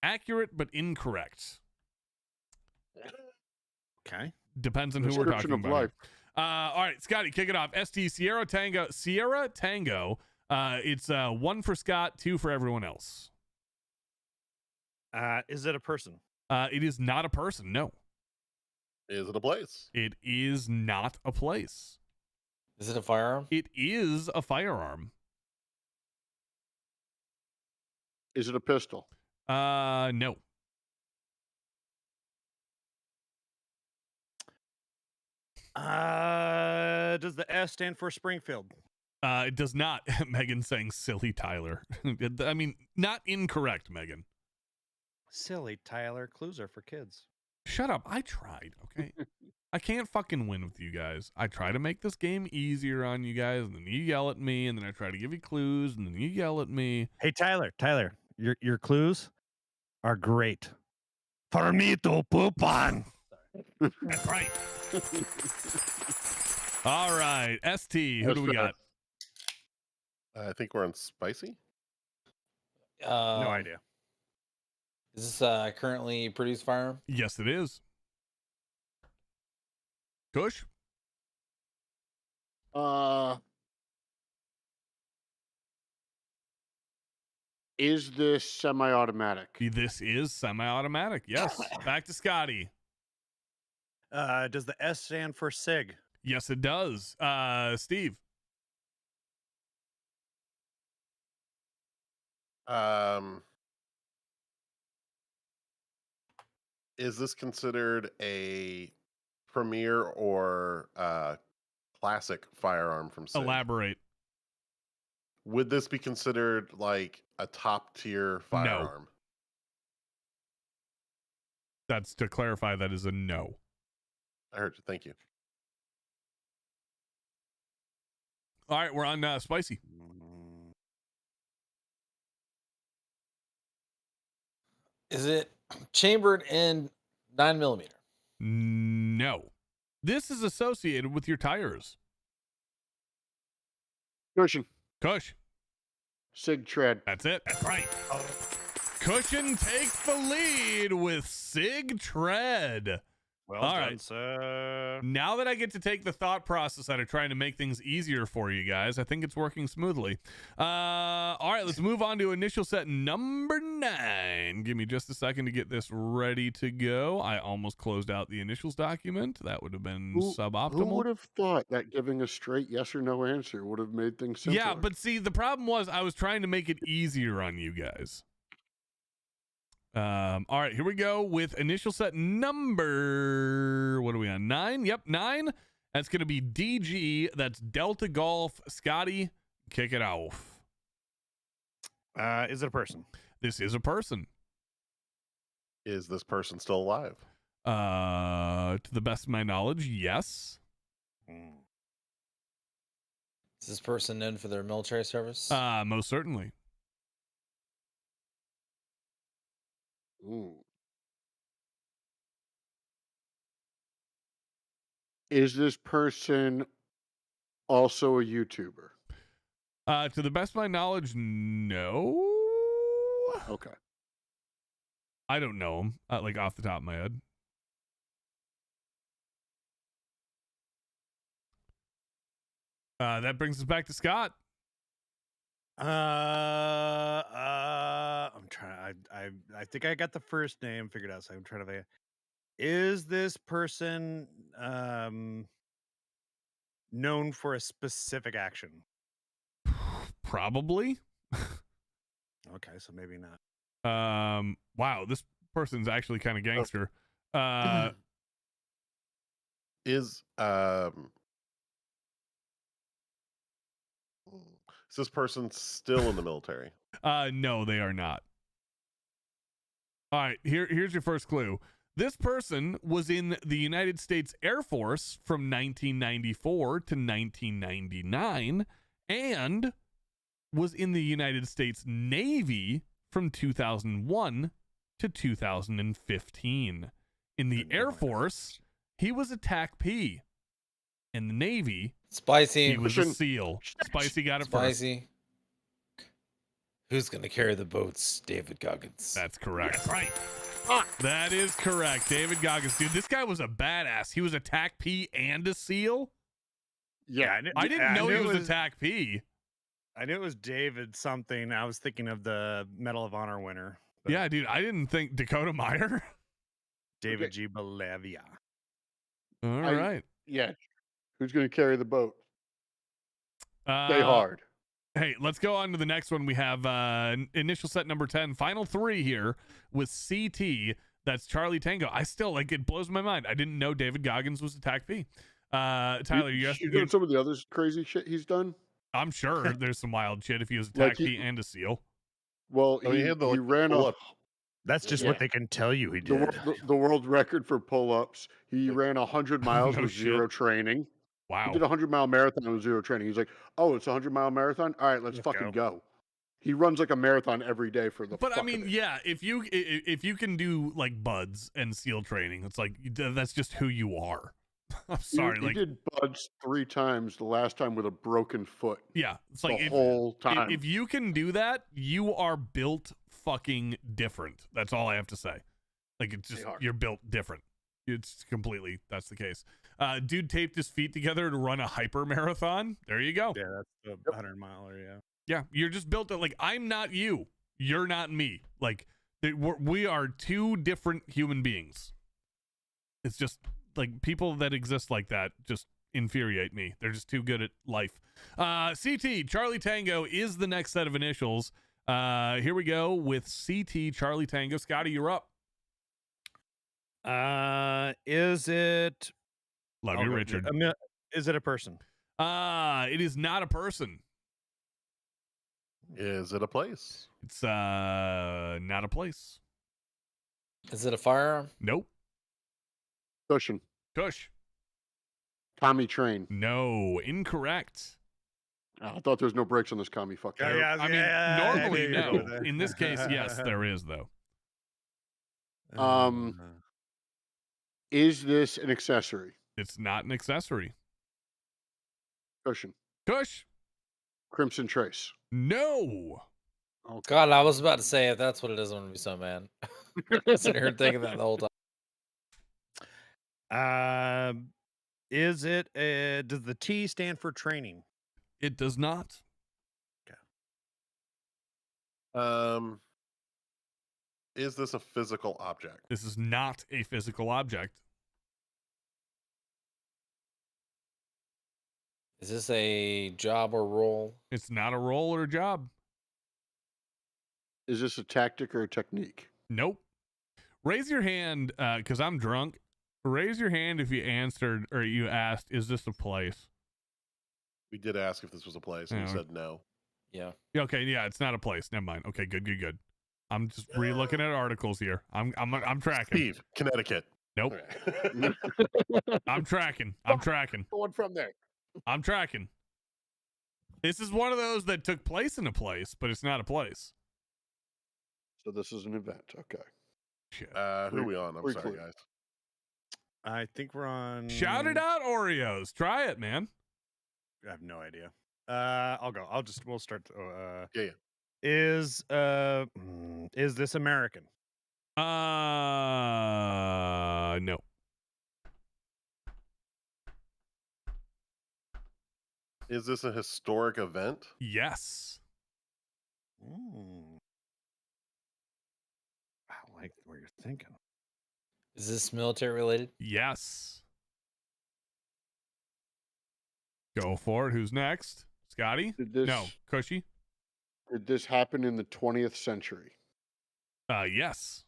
accurate, but incorrect. Okay. Depends on who we're talking about. All right, Scotty, kick it off. ST, Sierra Tango. It's 1 for Scott, 2 for everyone else. Is it a person? It is not a person, no. Is it a place? It is not a place. Is it a firearm? It is a firearm. Is it a pistol? No. Does the S stand for Springfield? It does not. Megan saying silly Tyler. I mean, not incorrect, Megan. Silly Tyler. Clues are for kids. Shut up. I tried, okay? I can't fucking win with you guys. I try to make this game easier on you guys, and then you yell at me, and then I try to give you clues, and then you yell at me. Hey, Tyler, your clues are great. For me to poop on. That's right. All right, ST, who do we got? I think we're on spicy. No idea. Is this currently produced firearm? Yes, it is. Kush? Is this semi-automatic? This is semi-automatic. Yes. Back to Scotty. Does the S stand for SIG? Yes, it does. Steve. Is this considered a premier or classic firearm from SIG? Elaborate. Would this be considered like a top tier firearm? That's to clarify. That is a no. I heard you. Thank you. All right, we're on Spicy. Is it chambered in 9mm? No. This is associated with your tires. Cushion. Kush. Sig tread. That's it. That's right. Cushion takes the lead with Sig Tread. Well all done, right. sir. Now that I get to take the thought process out of trying to make things easier for you guys, I think it's working smoothly. All right, let's move on to initial set number 9. Give me just a second to get this ready to go. I almost closed out the initials document. That would have been suboptimal. Who would have thought that giving a straight yes or no answer would have made things simpler? Yeah, but see, the problem was I was trying to make it easier on you guys. All right, here we go with initial set number, what are we on, 9? Yep, 9. That's going to be DG. That's Delta Golf. Scotty, kick it off. Is it a person? This is a person. Is this person still alive? To the best of my knowledge, yes. Is this person known for their military service? Most certainly. Ooh. Is this person also a YouTuber? To the best of my knowledge, no. Okay. I don't know him, like off the top of my head. That brings us back to Scott. I'm trying. I think I got the first name figured out. So I'm trying to think. Is this person known for a specific action? Probably. Okay, so maybe not. Wow, this person's actually kind of gangster. Is this person still in the military? No, they are not. All right, here's your first clue. This person was in the United States Air Force from 1994 to 1999 and was in the United States Navy from 2001 to 2015. In the Air Force, he was a TAC P. In the Navy, Spicy. He was a SEAL. Spicy got it first. Spicy. Who's going to carry the boats? David Goggins. That's correct. That's right. That is correct. David Goggins. Dude, this guy was a badass. He was a TAC P and a SEAL? Yeah. I didn't know he was a TAC P. I knew it was David something. I was thinking of the Medal of Honor winner. Yeah, dude. I didn't think Dakota Meyer. David G. Bolivia. All right. Yeah. Who's going to carry the boat? Stay hard. Hey, let's go on to the next one. We have initial set number 10, final 3 here with CT. That's Charlie Tango. I still, like, it blows my mind. I didn't know David Goggins was a TAC P. Tyler, you doing some of the other crazy shit he's done? I'm sure there's some wild shit if he was a TAC P and a SEAL. Well, he ran a... That's just what they can tell you he did. The world record for pull-ups. He ran 100 miles with zero training. Wow. He did a 100-mile marathon with zero training. He's like, oh, it's a 100-mile marathon? All right, let's fucking go. He runs like a marathon every day for the But I mean, yeah, if you can do like buds and SEAL training, it's like that's just who you are. I'm sorry. He did buds 3 times, the last time with a broken foot. Yeah. It's like the whole time. If you can do that, you are built fucking different. That's all I have to say. Like, it's just, you're built different. It's completely, that's the case. Dude taped his feet together to run a hyper marathon. There you go. Yeah, that's the 100-miler, yeah. Yeah, you're just built like, I'm not you. You're not me. Like, we are 2 different human beings. It's just, like, people that exist like that just infuriate me. They're just too good at life. CT, Charlie Tango is the next set of initials. Here we go with CT, Charlie Tango. Scotty, you're up. Is it... Love you, Richard. Is it a person? It is not a person. Is it a place? It's not a place. Is it a firearm? Nope. Cushion. Tush. Tommy train. No, incorrect. Oh, I thought there was no brakes on this commie. Fuck. Yeah, you. yeah, I mean, yeah, normally I knew you were no. going there. In this case, yes, there is though. Is this an accessory? It's not an accessory. Cushion. Tush. Crimson Trace. No. Oh God, I was about to say if that's what it is, I'm gonna be so mad. Sitting here thinking that the whole time. Is it? Does the T stand for training? It does not. Is this a physical object? This is not a physical object. Is this a job or role? It's not a role or a job. Is this a tactic or a technique? Nope. Raise your hand, because I'm drunk. Raise your hand if you answered or you asked, is this a place? We did ask if this was a place, and you said no. Yeah. Okay, yeah, it's not a place. Never mind. Okay, good. I'm just re-looking at articles here. I'm tracking. Steve, Connecticut. Nope. Okay. I'm tracking. The one from there. I'm tracking. This is one of those that took place in a place, but it's not a place. So this is an event. Okay. Shit. Who are we on? I'm Pretty sorry, clear. guys. I think we're on. Shout it out, Oreos. Try it, man. I have no idea. I'll go. We'll start. Yeah. Is this American? No. Is this a historic event? Yes. I like where you're thinking. Is this military related? Yes. Go for it. Who's next? Scotty? No. Cushy? Did this happen in the 20th century? Yes.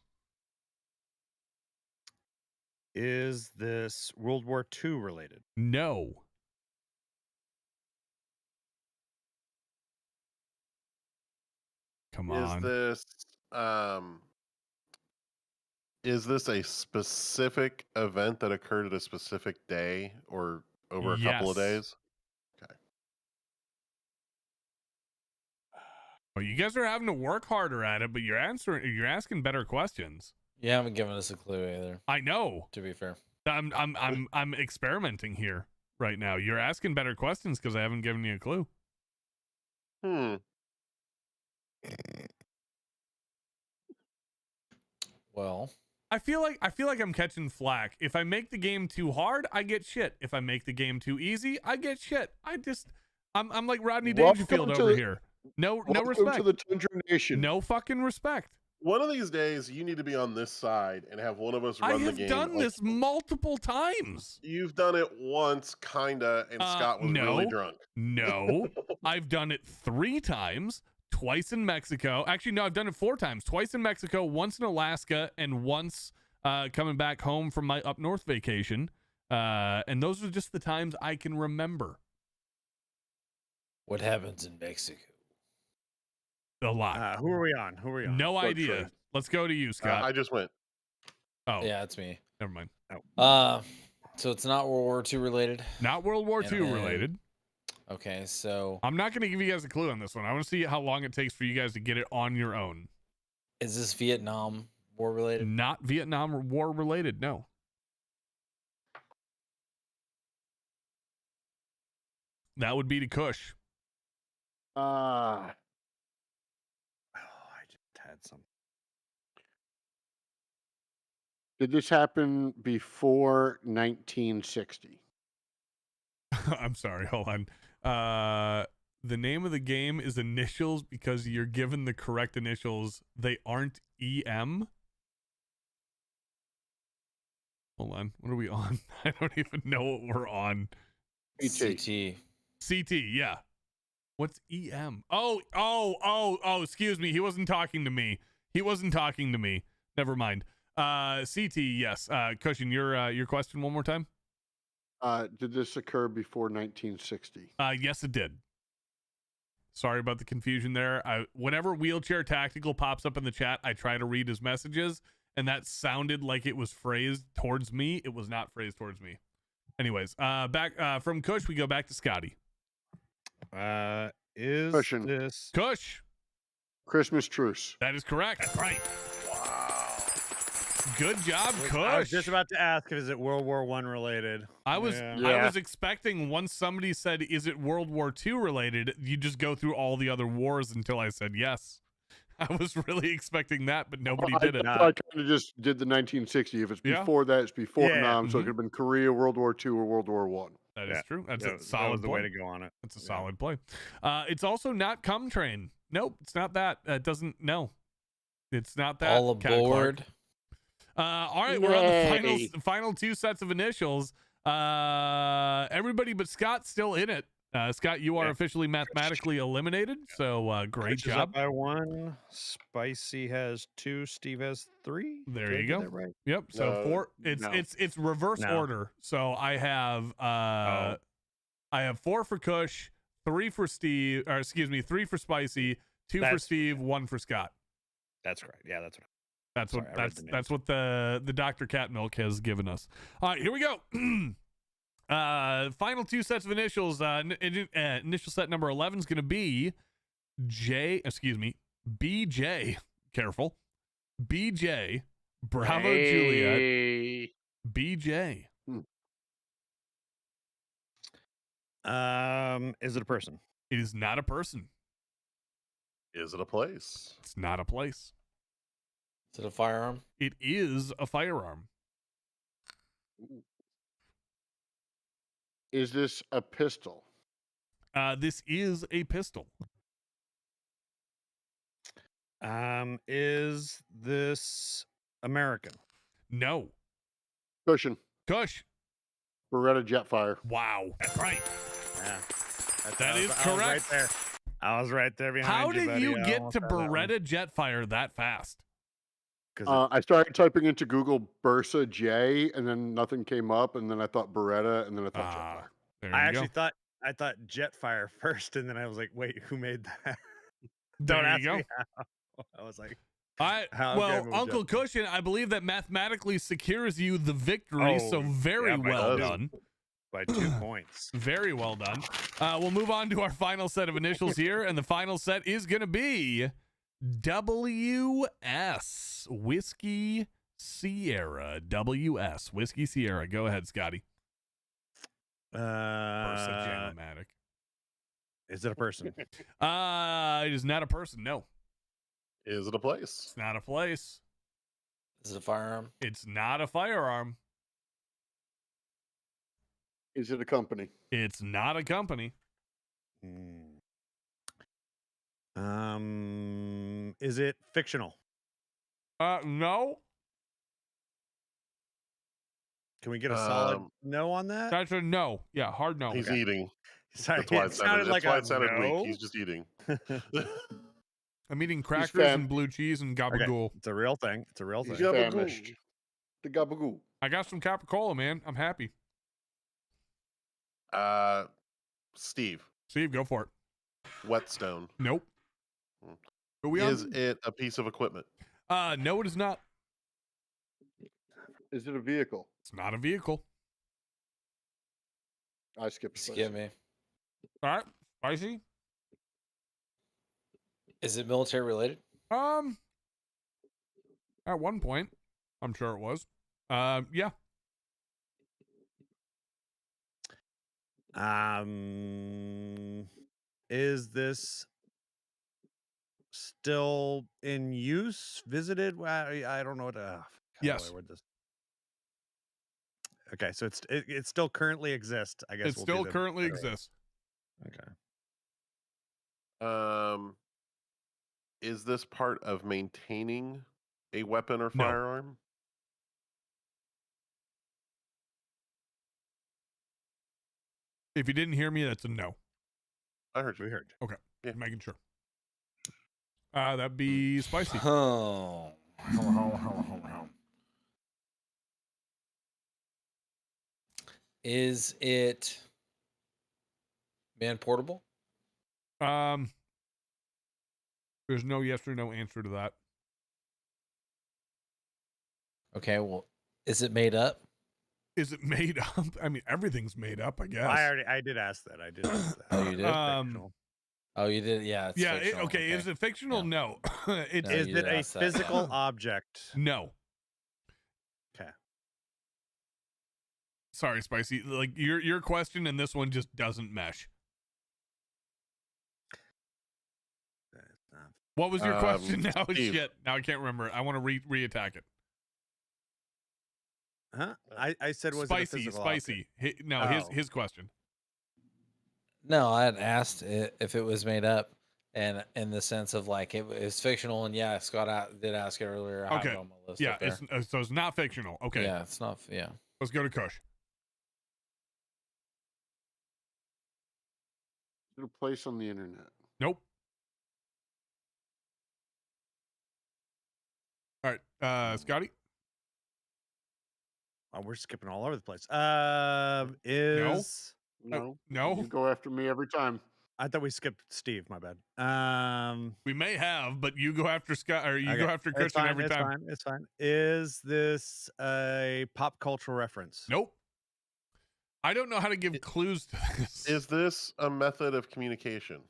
Is this World War II related? No. Come on. Is this a specific event that occurred at a specific day or over a couple of days? Okay. Well, you guys are having to work harder at it, but you're asking better questions. You haven't given us a clue either. I know. To be fair. I'm experimenting here right now. You're asking better questions because I haven't given you a clue. Well, I feel like I'm catching flack. If I make the game too hard, I get shit. If I make the game too easy, I get shit. I'm like Rodney Dangerfield over here. No respect to the Tundra Nation. No fucking respect. One of these days, you need to be on this side and have one of us run the game. I have done this multiple times. You've done it once, kinda, and Scott was really drunk. No, I've done it 3 times. Twice in Mexico. Actually, no, I've done it 4 times. Twice in Mexico, once in Alaska, and once coming back home from my up north vacation. And those are just the times I can remember. What happens in Mexico? A lot. Who are we on? No idea. Let's go to you, Scott. I just went. Oh. Yeah, it's me. Never mind. So it's not World War II related? Not World War II related. Okay, so... I'm not going to give you guys a clue on this one. I want to see how long it takes for you guys to get it on your own. Is this Vietnam War related? Not Vietnam War related, no. That would be to Kush. I just had some. Did this happen before 1960? I'm sorry, hold on. The name of the game is initials because you're given the correct initials. They aren't EM. Hold on. What are we on? I don't even know what we're on. CT. CT, yeah. What's EM? Oh, excuse me. He wasn't talking to me. Never mind. CT, yes. Cushion, your question one more time. Did this occur before 1960? Yes, it did. Sorry about the confusion there. Whenever Wheelchair Tactical pops up in the chat, I try to read his messages, and that sounded like it was phrased towards me. It was not phrased towards me. Anyways, back from Kush, we go back to Scotty. Is Cushion. this Kush? Christmas truce. That is correct. That's right. Good job, Kush. I was just about to ask, is it World War I related? I was expecting once somebody said, is it World War II related, you just go through all the other wars until I said yes. I was really expecting that, but nobody did it. I kind of just did the 1960. If it's before that, it's before Nam. So it could have been Korea, World War II, or World War One. That is true. That's a solid the way to go on it. That's a solid play. It's also not Cum Train. Nope, it's not that. It doesn't. No, it's not that. All aboard. All right, we're on the final two sets of initials. Everybody but Scott still in it. Scott, you are officially mathematically eliminated. So great job. Up by 1. Spicy has 2. Steve has 3. There you go. Right? Yep. So 4. It's reverse order. So I have 4 for Kush, 3 for Steve, or excuse me, 3 for Spicy, 2 for Steve, 1 for Scott. That's correct. Yeah, that's what. That's what the Dr. Cat Milk has given us. All right, here we go. Final 2 sets of initials. Initial set number 11 is going to be BJ. Careful. BJ. Bravo Juliet. BJ. Is it a person? It is not a person. Is it a place? It's not a place. Is it a firearm? It is a firearm. Is this a pistol? This is a pistol. Is this American? No. Cushion. Kush. Beretta Jetfire. Wow. That's right. Yeah. That is correct. I was right there behind How you, did you get to Beretta Jetfire that fast? I started typing into Google Bursa J, and then nothing came up, and then I thought Beretta, and then I thought Jetfire. I thought Jetfire first, and then I was like, wait, who made that? Don't ask me how. I was like, Uncle Cushion, I believe that mathematically secures you the victory, so very well done. By 2 points. Very well done. We'll move on to our final set of initials here, and the final set is going to be WS, Whiskey Sierra. WS, Whiskey Sierra. Go ahead, Scotty. Bursa Jam-O-Matic. Is it a person? It is not a person, no. Is it a place? It's not a place. Is it a firearm? It's not a firearm. Is it a company? It's not a company. Is it fictional? No. Can we get a solid no on that? That's a no. Yeah, hard no. He's eating. Sorry, that's why it sounded no. weak. He's just eating. I'm eating crackers and blue cheese and gabagool. Okay. It's a real thing. It's a real thing. He's famished. The gabagool. I got some Capicola, man. I'm happy. Steve, go for it. Whetstone. Nope. Is it a piece of equipment? No, it is not. Is it a vehicle? It's not a vehicle. I skipped. Skip me. All right, Spicy. Is it military related? At one point, I'm sure it was. Yeah. Is this still in use? Visited? I don't know what. Yes. How do I word this? Okay, so it still currently exists. I guess it still currently exists. Okay. Is this part of maintaining a weapon or firearm? If you didn't hear me, that's a no. I heard you. We heard. Okay. Yeah. Making sure. That'd be Spicy. Oh. Is it man portable? There's no yes or no answer to that. Okay, well, is it made up? Is it made up? I mean, everything's made up, I guess. I did ask that. I did ask that. Oh, you did? Fictional. Oh, you did? Yeah. It's Yeah. fictional. Okay. Is it fictional? Yeah. No. It's No, Is you it did a ask that. physical object? no. Okay. Sorry, Spicy. Like your question and this one just doesn't mesh. What was your question now? Steve. Shit. Now I can't remember. I want to re-attack it. Huh? I said was Spicy. it a physical Spicy. His question. No, I had asked if it was made up, and in the sense of like it was fictional. And yeah, Scott did ask it earlier. I have Okay. it on my list. Yeah. up there. So it's not fictional. Okay. Yeah, it's not. Yeah. Let's go to Kush. In a place on the internet. Nope. All right. Scotty. Oh, we're skipping all over the place. No. No. You go after me every time. I thought we skipped Steve. My bad. We may have, but you go after Scott, or you Okay. go after Christian every time. It's fine. Is this a pop cultural reference? Nope. I don't know how to give clues to this. Is this a method of communication?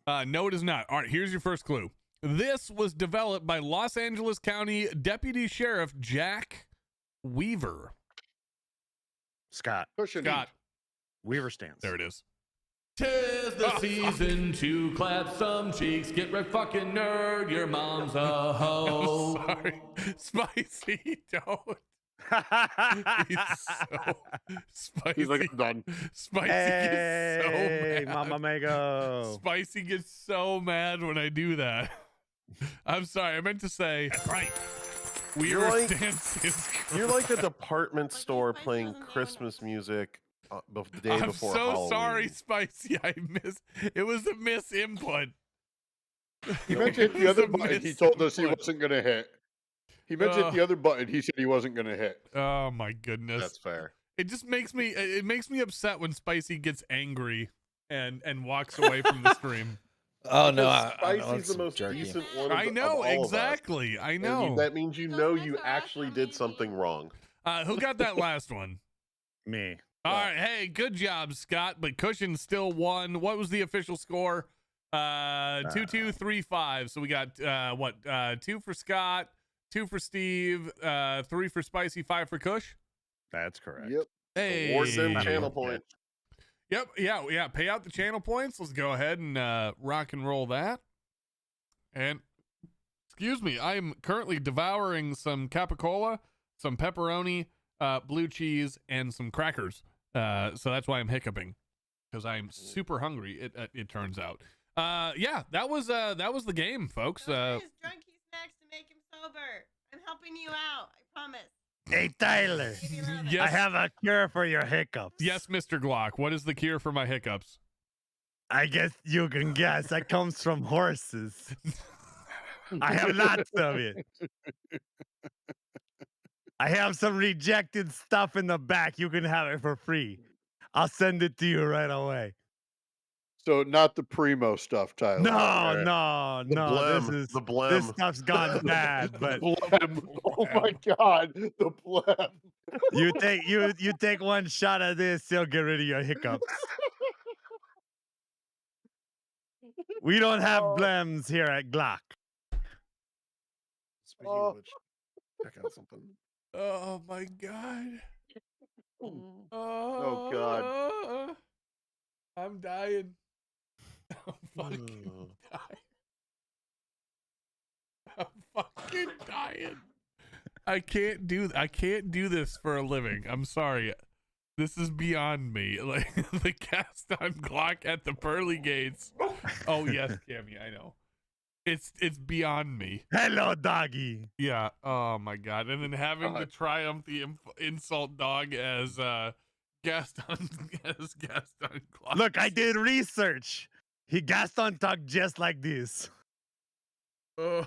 No, it is not. All right, here's your first clue. This was developed by Los Angeles County Deputy Sheriff Jack Weaver. Scott. Scott. Weaver stands. There it is. 'Tis the season to clap some cheeks. Get right fucking nerd. Your mom's a hoe. I'm sorry. Spicy, don't. He's so spicy. He's like, I'm done. Spicy gets so Hey, mad. Mama Mago. Spicy gets so mad when I do that. I'm sorry. I meant to say. That's right. You're like, stance. you're like the department store playing Christmas music the day I'm before so Halloween. sorry, Spicy. It was a miss input. He meant to hit the other button. He told us he wasn't going to hit. He meant to hit the other button. He said he wasn't going to hit. Oh my goodness. That's fair. It just makes me upset when Spicy gets angry and walks away from the stream. Oh no, Spicy's the most decent one. I know, of all exactly. Of us. I know. That means you actually did something wrong. Who got that last one? Me. All right. Hey, good job, Scott. But Cushion still won. What was the official score? 2-2-3-5. So we got 2 for Scott, 2 for Steve, 3 for Spicy, 5 for Kush. That's correct. Yep. Hey, Award them channel point. Yep. Yeah. Pay out the channel points. Let's go ahead and rock and roll that. And excuse me, I am currently devouring some capicola, some pepperoni, blue cheese, and some crackers. So that's why I'm hiccuping, because I'm super hungry. It turns out. Yeah, that was the game, folks. Drunky snacks to make him sober. I'm helping you out. I promise. Hey, Tyler. Yes. I have a cure for your hiccups. Yes, Mr. Glock. What is the cure for my hiccups? I guess you can guess. That comes from horses. I have lots of it. I have some rejected stuff in the back. You can have it for free. I'll send it to you right away. So not the primo stuff, Tyler. No. The blem. This stuff's gone bad. But oh my God, the blem. you take one shot of this, you'll get rid of your hiccups. We don't have blems here at Glock. Speaking of which, check out something. Oh my God. Oh God. I'm dying. I'm fucking dying. I'm fucking dying. I can't do this for a living. I'm sorry. This is beyond me. Like the Gaston Glock at the pearly gates. Oh yes, Cammy, I know. It's beyond me. Hello, doggy. Yeah. Oh my God. And then having to triumph the insult dog as Gaston Glock. Look, I did research. Gaston talked just like this. I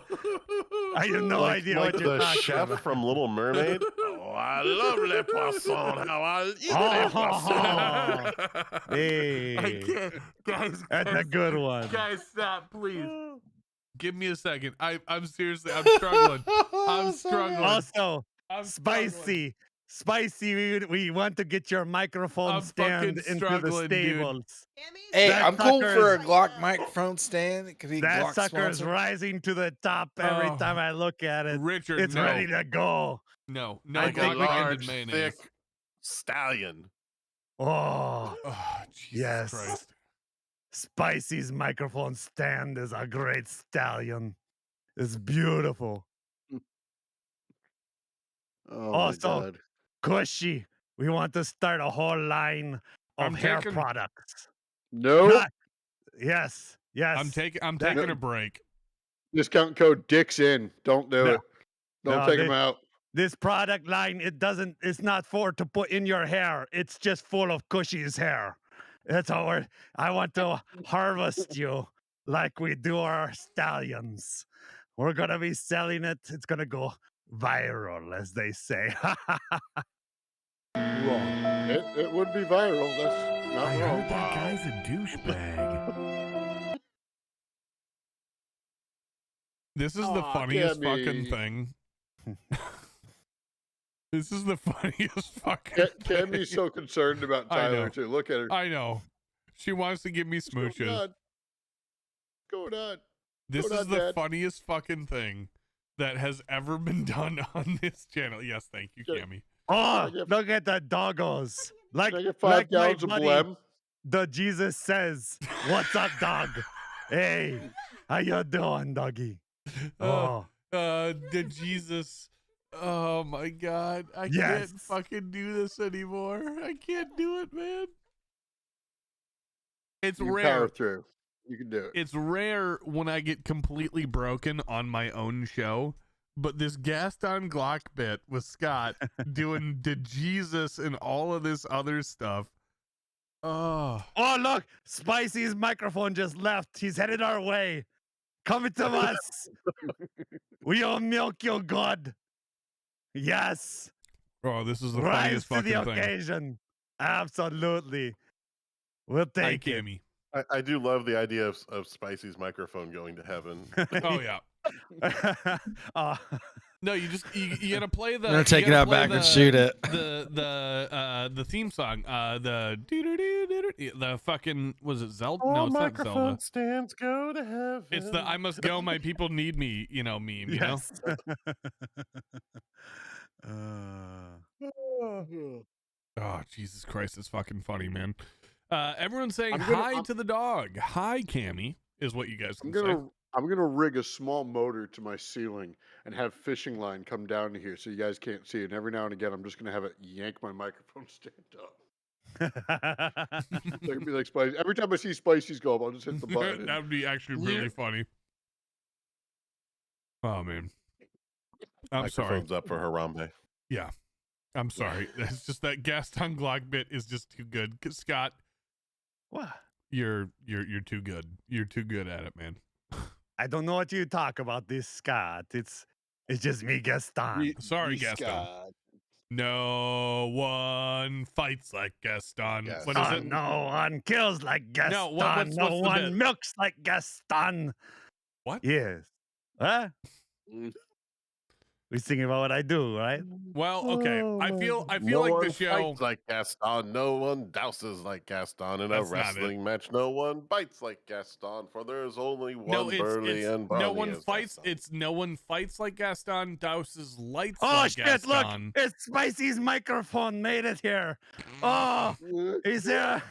have no idea what you're the talking chef about. from Little Mermaid. Oh, I love le poisson. How I eat le poisson. Hey, I can't, guys. that's a good one. Guys, stop, please. Give me a second. I'm seriously, I'm struggling. I'm struggling. Also, I'm spicy. Spicy, we want to get your microphone stand into the stables. Hey, That I'm cool for a sucker Glock microphone stand. It could be That Glock sucker is sponsored. rising to the top every time I look at it. Richard, it's ready to go. No, like a Glock large, mayonnaise. thick stallion. Oh, Jesus yes. Christ. Spicy's microphone stand is a great stallion. It's beautiful. Oh Also, my God. Cushy, we want to start a whole line of hair products. No. Yes. I'm taking a break. Discount code Dick's in. Don't do it. Don't take them out. This product line, it's not to put in your hair. It's just full of Cushy's hair. That's how I want to harvest you like we do our stallions. We're going to be selling it. It's going to go viral, as they say. Wrong. It would be viral. That's not I wrong. heard that guy's a douchebag. This is the funniest fucking thing. This is the funniest fucking thing. Cammy's so concerned about Tyler, too. Look at her. I know. She wants to give me smooches. What's going on? This is the funniest fucking thing that has ever been done on this channel. Yes, thank you, Cammy. Oh, look at the doggos. Like 5 gallons of Blem? The Jesus says, "What's up, dog? Hey, how you doing, doggy?" The Jesus. Oh my God. I can't fucking do this anymore. I can't do it, man. It's rare. Power through. You can do it. It's rare when I get completely broken on my own show, but this Gaston Glock bit with Scott doing the Jesus and all of this other stuff. Oh, look, Spicy's microphone just left. He's headed our way. Coming to us. We'll milk you good. Yes. Oh, this is the Rise funniest to fucking the thing. occasion. Absolutely. We'll take it. Cammy. I do love the idea of Spicy's microphone going to heaven. Oh yeah. No, you gotta play the. I'm gonna take it out back and shoot it. The theme song. The fucking was it Zelda? All No, it's not microphone Zelda. stands go to heaven. It's the "I must go, my people need me," meme. You know. Oh, Jesus Christ, it's fucking funny, man. Everyone's saying hi to the dog. Hi, Cammy, is what you guys can say. I'm gonna rig a small motor to my ceiling and have fishing line come down to here so you guys can't see it. And every now and again, I'm just gonna have it yank my microphone stand up. It'd be like Spicy. Every time I see Spicy's go up, I'll just hit the button. That would be actually really funny. Oh man, I'm sorry. Microphone's up for Harambe. Yeah, I'm sorry. It's just that Gaston Glock bit is just too good. Scott, what? You're too good. You're too good at it, man. I don't know what you talk about, this Scott. It's just me, Gaston. Sorry, Gaston. Scott. No one fights like Gaston. What is it? No one kills like Gaston. No, what's no the one bit? milks like Gaston. What? Yes. Huh? We singing about what I do, right? Well, okay. I feel No like one the show fights like Gaston. No one douses like Gaston in That's a not wrestling match. No one bites like Gaston, for there is only one burly and no brawny one as fights. Gaston. It's no one fights like Gaston. Douses lights Oh like shit! Gaston. Look, it's Spicy's microphone made it here. Oh, he's here.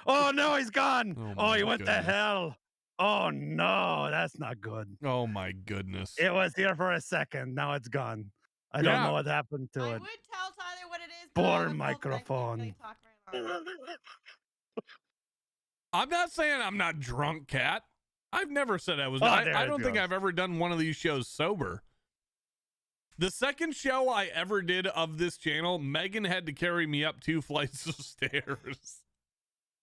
Oh no, he's gone. Oh, he went to hell. Oh no, that's not good. Oh my goodness. It was here for a second. Now it's gone. I don't know what happened to I it. would tell Tyler what it is. But Poor microphone. I'm not saying I'm not drunk, Cat. I've never said I was. Oh, I don't think I've ever done one of these shows sober. The second show I ever did of this channel, Megan had to carry me up 2 flights of stairs.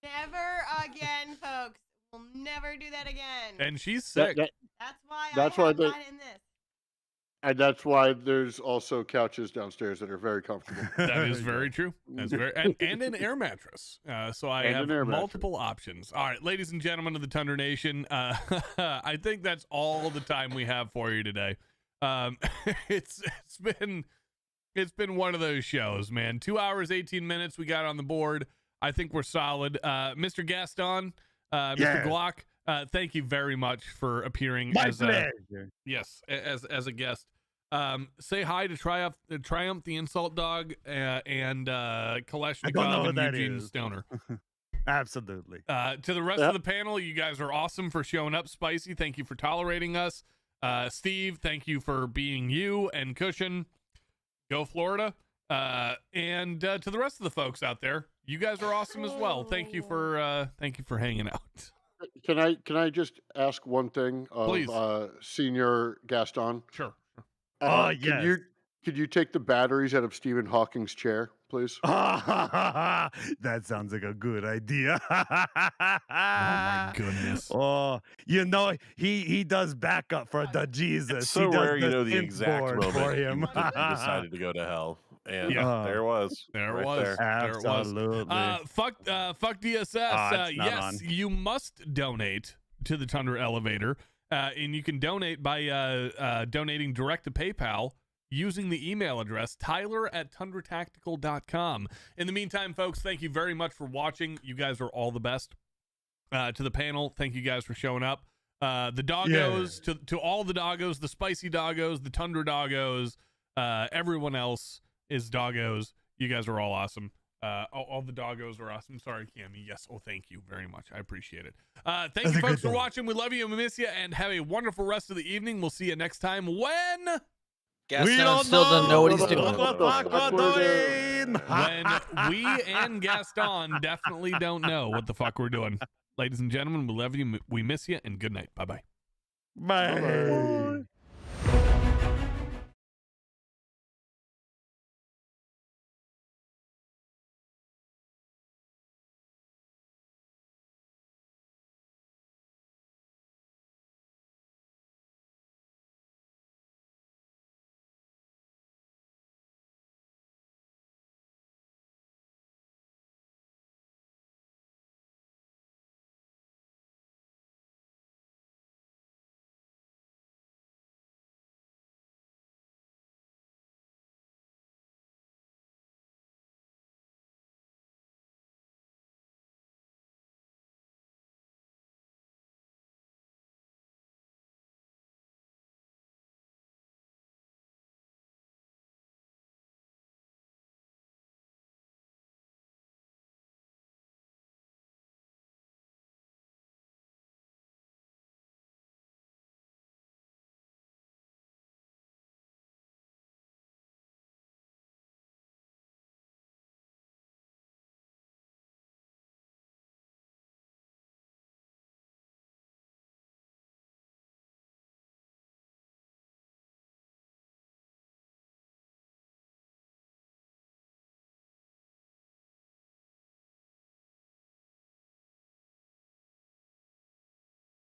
Never again, folks. We'll never do that again. And she's sick. That's why I'm not in this. And that's why there's also couches downstairs that are very comfortable. That is very true. That's very and an air mattress. So I have multiple options. All right, ladies and gentlemen of the Tundra Nation, I think that's all the time we have for you today. It's been one of those shows, man. 2 hours, 18 minutes we got on the board. I think we're solid. Mr. Gaston, Mr. Glock, thank you very much for appearing as a guest. Say hi to Triumph the Insult Dog, and Kalashnikov and Eugene Stoner. Absolutely. To the rest of the panel, you guys are awesome for showing up. Spicy, thank you for tolerating us. Steve, thank you for being you. And Cushion, go Florida. And to the rest of the folks out there, you guys are awesome as well. Thank you for hanging out. Can I just ask one thing of Please. Senior Gaston? Sure. Yes. Could you take the batteries out of Stephen Hawking's chair, please? That sounds like a good idea. Oh my goodness. Oh, he does backup for the Jesus. It's so he rare, does the exact moment for him. he decided to go to hell. And there it was. There it right was. There. Absolutely. Fuck DSS. Yes, you must donate to the Tundra Elevator. And you can donate by donating direct to PayPal using the email address tyler@tundratactical.com. In the meantime, folks, thank you very much for watching. You guys are all the best. To the panel, thank you guys for showing up. The doggos, to all the doggos, the spicy doggos, the Tundra doggos, everyone else is doggos. You guys are all awesome. All the doggos are awesome. Sorry, Cammy. Yes. Oh, thank you very much. I appreciate it. Thank you, folks, for watching. We love you and we miss you, and have a wonderful rest of the evening. We'll see you next time when Gaston still doesn't know what he's doing. When we and Gaston definitely don't know what the fuck we're doing. Ladies and gentlemen, we love you, we miss you, and good night. Bye-bye. Bye.